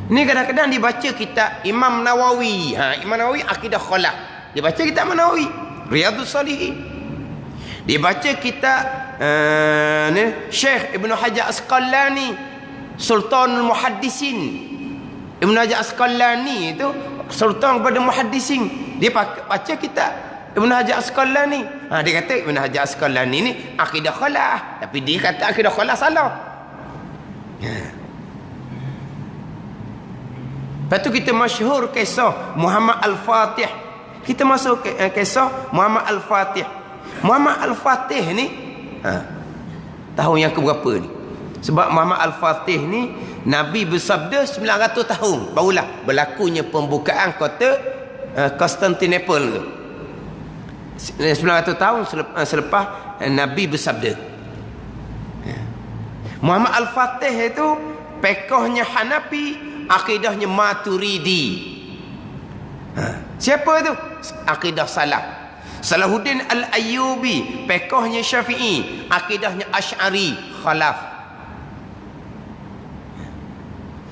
Ni kadang-kadang dibaca kitab Imam Nawawi. Imam Nawawi akidah khalaf. Dibaca kitab Imam Nawawi, Riyadhus Shalihin. Dibaca kitab Syekh Ibn Hajar Asqalani, Sultanul Muhaddisin. Ibn Hajar Asqalani itu sultan kepada muhaddisin. Dia baca kitab Ibn Hajar Asqalani. Dia kata Ibn Hajar Asqalani ni akidah khalaf, tapi dia kata akidah khalaf salah. Lepas tu kita masyhur kisah Muhammad Al-Fatih. Kita masuk kisah Muhammad Al-Fatih. Muhammad Al-Fatih ni tahun yang keberapa ni? Sebab Muhammad Al-Fatih ni Nabi bersabda 900 tahun barulah berlakunya pembukaan kota Konstantinopel tu. 900 tahun selepas Nabi bersabda. Muhammad Al-Fatih itu pekohnya Hanafi, akidahnya Maturidi. Siapa tu? Akidah salaf. Salahuddin Al-Ayyubi, pekohnya Syafi'i, akidahnya Asy'ari, khalaf.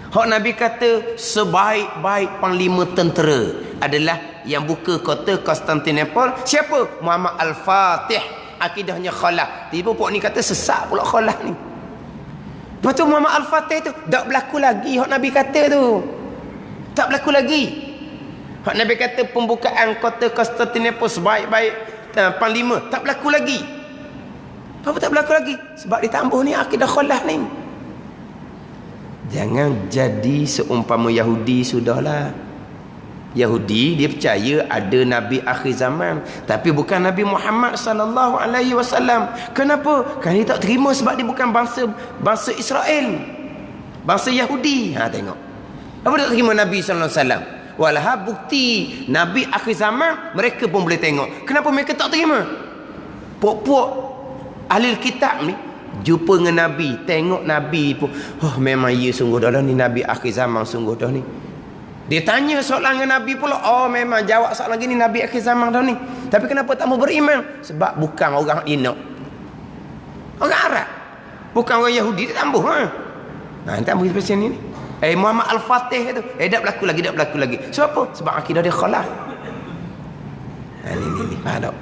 Hak Nabi kata sebaik-baik panglima tentera adalah yang buka kota Konstantinopel. Siapa? Muhammad Al-Fatih, akidahnya khalaf. Tiba pok ni kata sesat pula khalaf ni. Lepas tu Muhammad Al-Fatih tu tak berlaku lagi hak Nabi kata tu. Tak berlaku lagi. Hak Nabi kata pembukaan kota Konstantinopel sebaik-baik panglima, tak berlaku lagi. Kenapa tak berlaku lagi? Sebab ditambah ni akidah khalaf ni. Jangan jadi seumpama Yahudi sudahlah. Yahudi dia percaya ada Nabi akhir zaman, tapi bukan Nabi Muhammad sallallahu alaihi wasallam. Kenapa? Kerana dia tak terima sebab dia bukan bangsa Israel, bangsa Yahudi. Tengok. Apa tak terima Nabi sallallahu alaihi wasallam? Walah bukti Nabi akhir zaman mereka pun boleh tengok. Kenapa mereka tak terima? Puak-puak ahli kitab ni jumpa dengan Nabi, tengok Nabi pun, memang ya sungguh dah ni Nabi akhir zaman sungguh dah ni. Dia tanya soalan dengan Nabi pula, memang jawab soalan lagi ni Nabi akhir zaman dah ni. Tapi kenapa tak mau beriman? Sebab bukan orang Inok, orang Arab, bukan orang Yahudi. Dia tambah tambah macam ni. Muhammad Al-Fatih tu tak berlaku lagi. Sebab apa? Sebab akidah dia khalaf. Ni faham tak?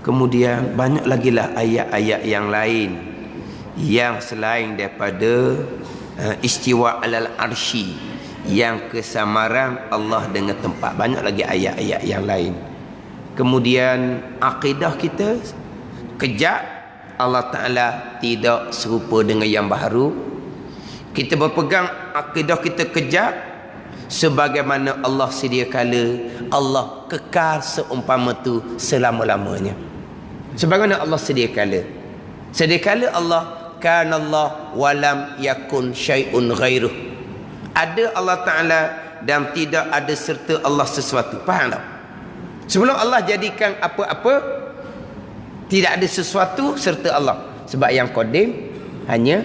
Kemudian banyak lagi lah ayat-ayat yang lain yang selain daripada istiwa alal arsy, yang kesamaran Allah dengan tempat. Banyak lagi ayat-ayat yang lain. Kemudian akidah kita kejap, Allah Ta'ala tidak serupa dengan yang baharu. Kita berpegang akidah kita kejap sebagaimana Allah sedia kala, Allah kekal seumpama tu selama-lamanya. Sebagaimana Allah sedia kala. Sedia kala Allah, kana Allah walam yakun syai'un ghairuh. Ada Allah Ta'ala dan tidak ada serta Allah sesuatu. Faham tak? Sebelum Allah jadikan apa-apa, tidak ada sesuatu serta Allah. Sebab yang qadim hanya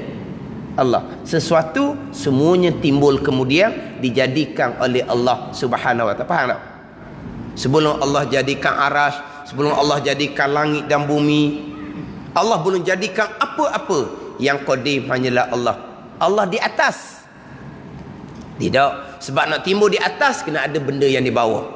Allah. Sesuatu semuanya timbul kemudian dijadikan oleh Allah Subhanahu wa ta'ala. Faham tak? Sebelum Allah jadikan arasy, sebelum Allah jadikan langit dan bumi, Allah belum jadikan apa-apa. Yang qadim hanyalah Allah. Allah di atas. Tidak. Sebab nak timbul di atas kena ada benda yang di bawah.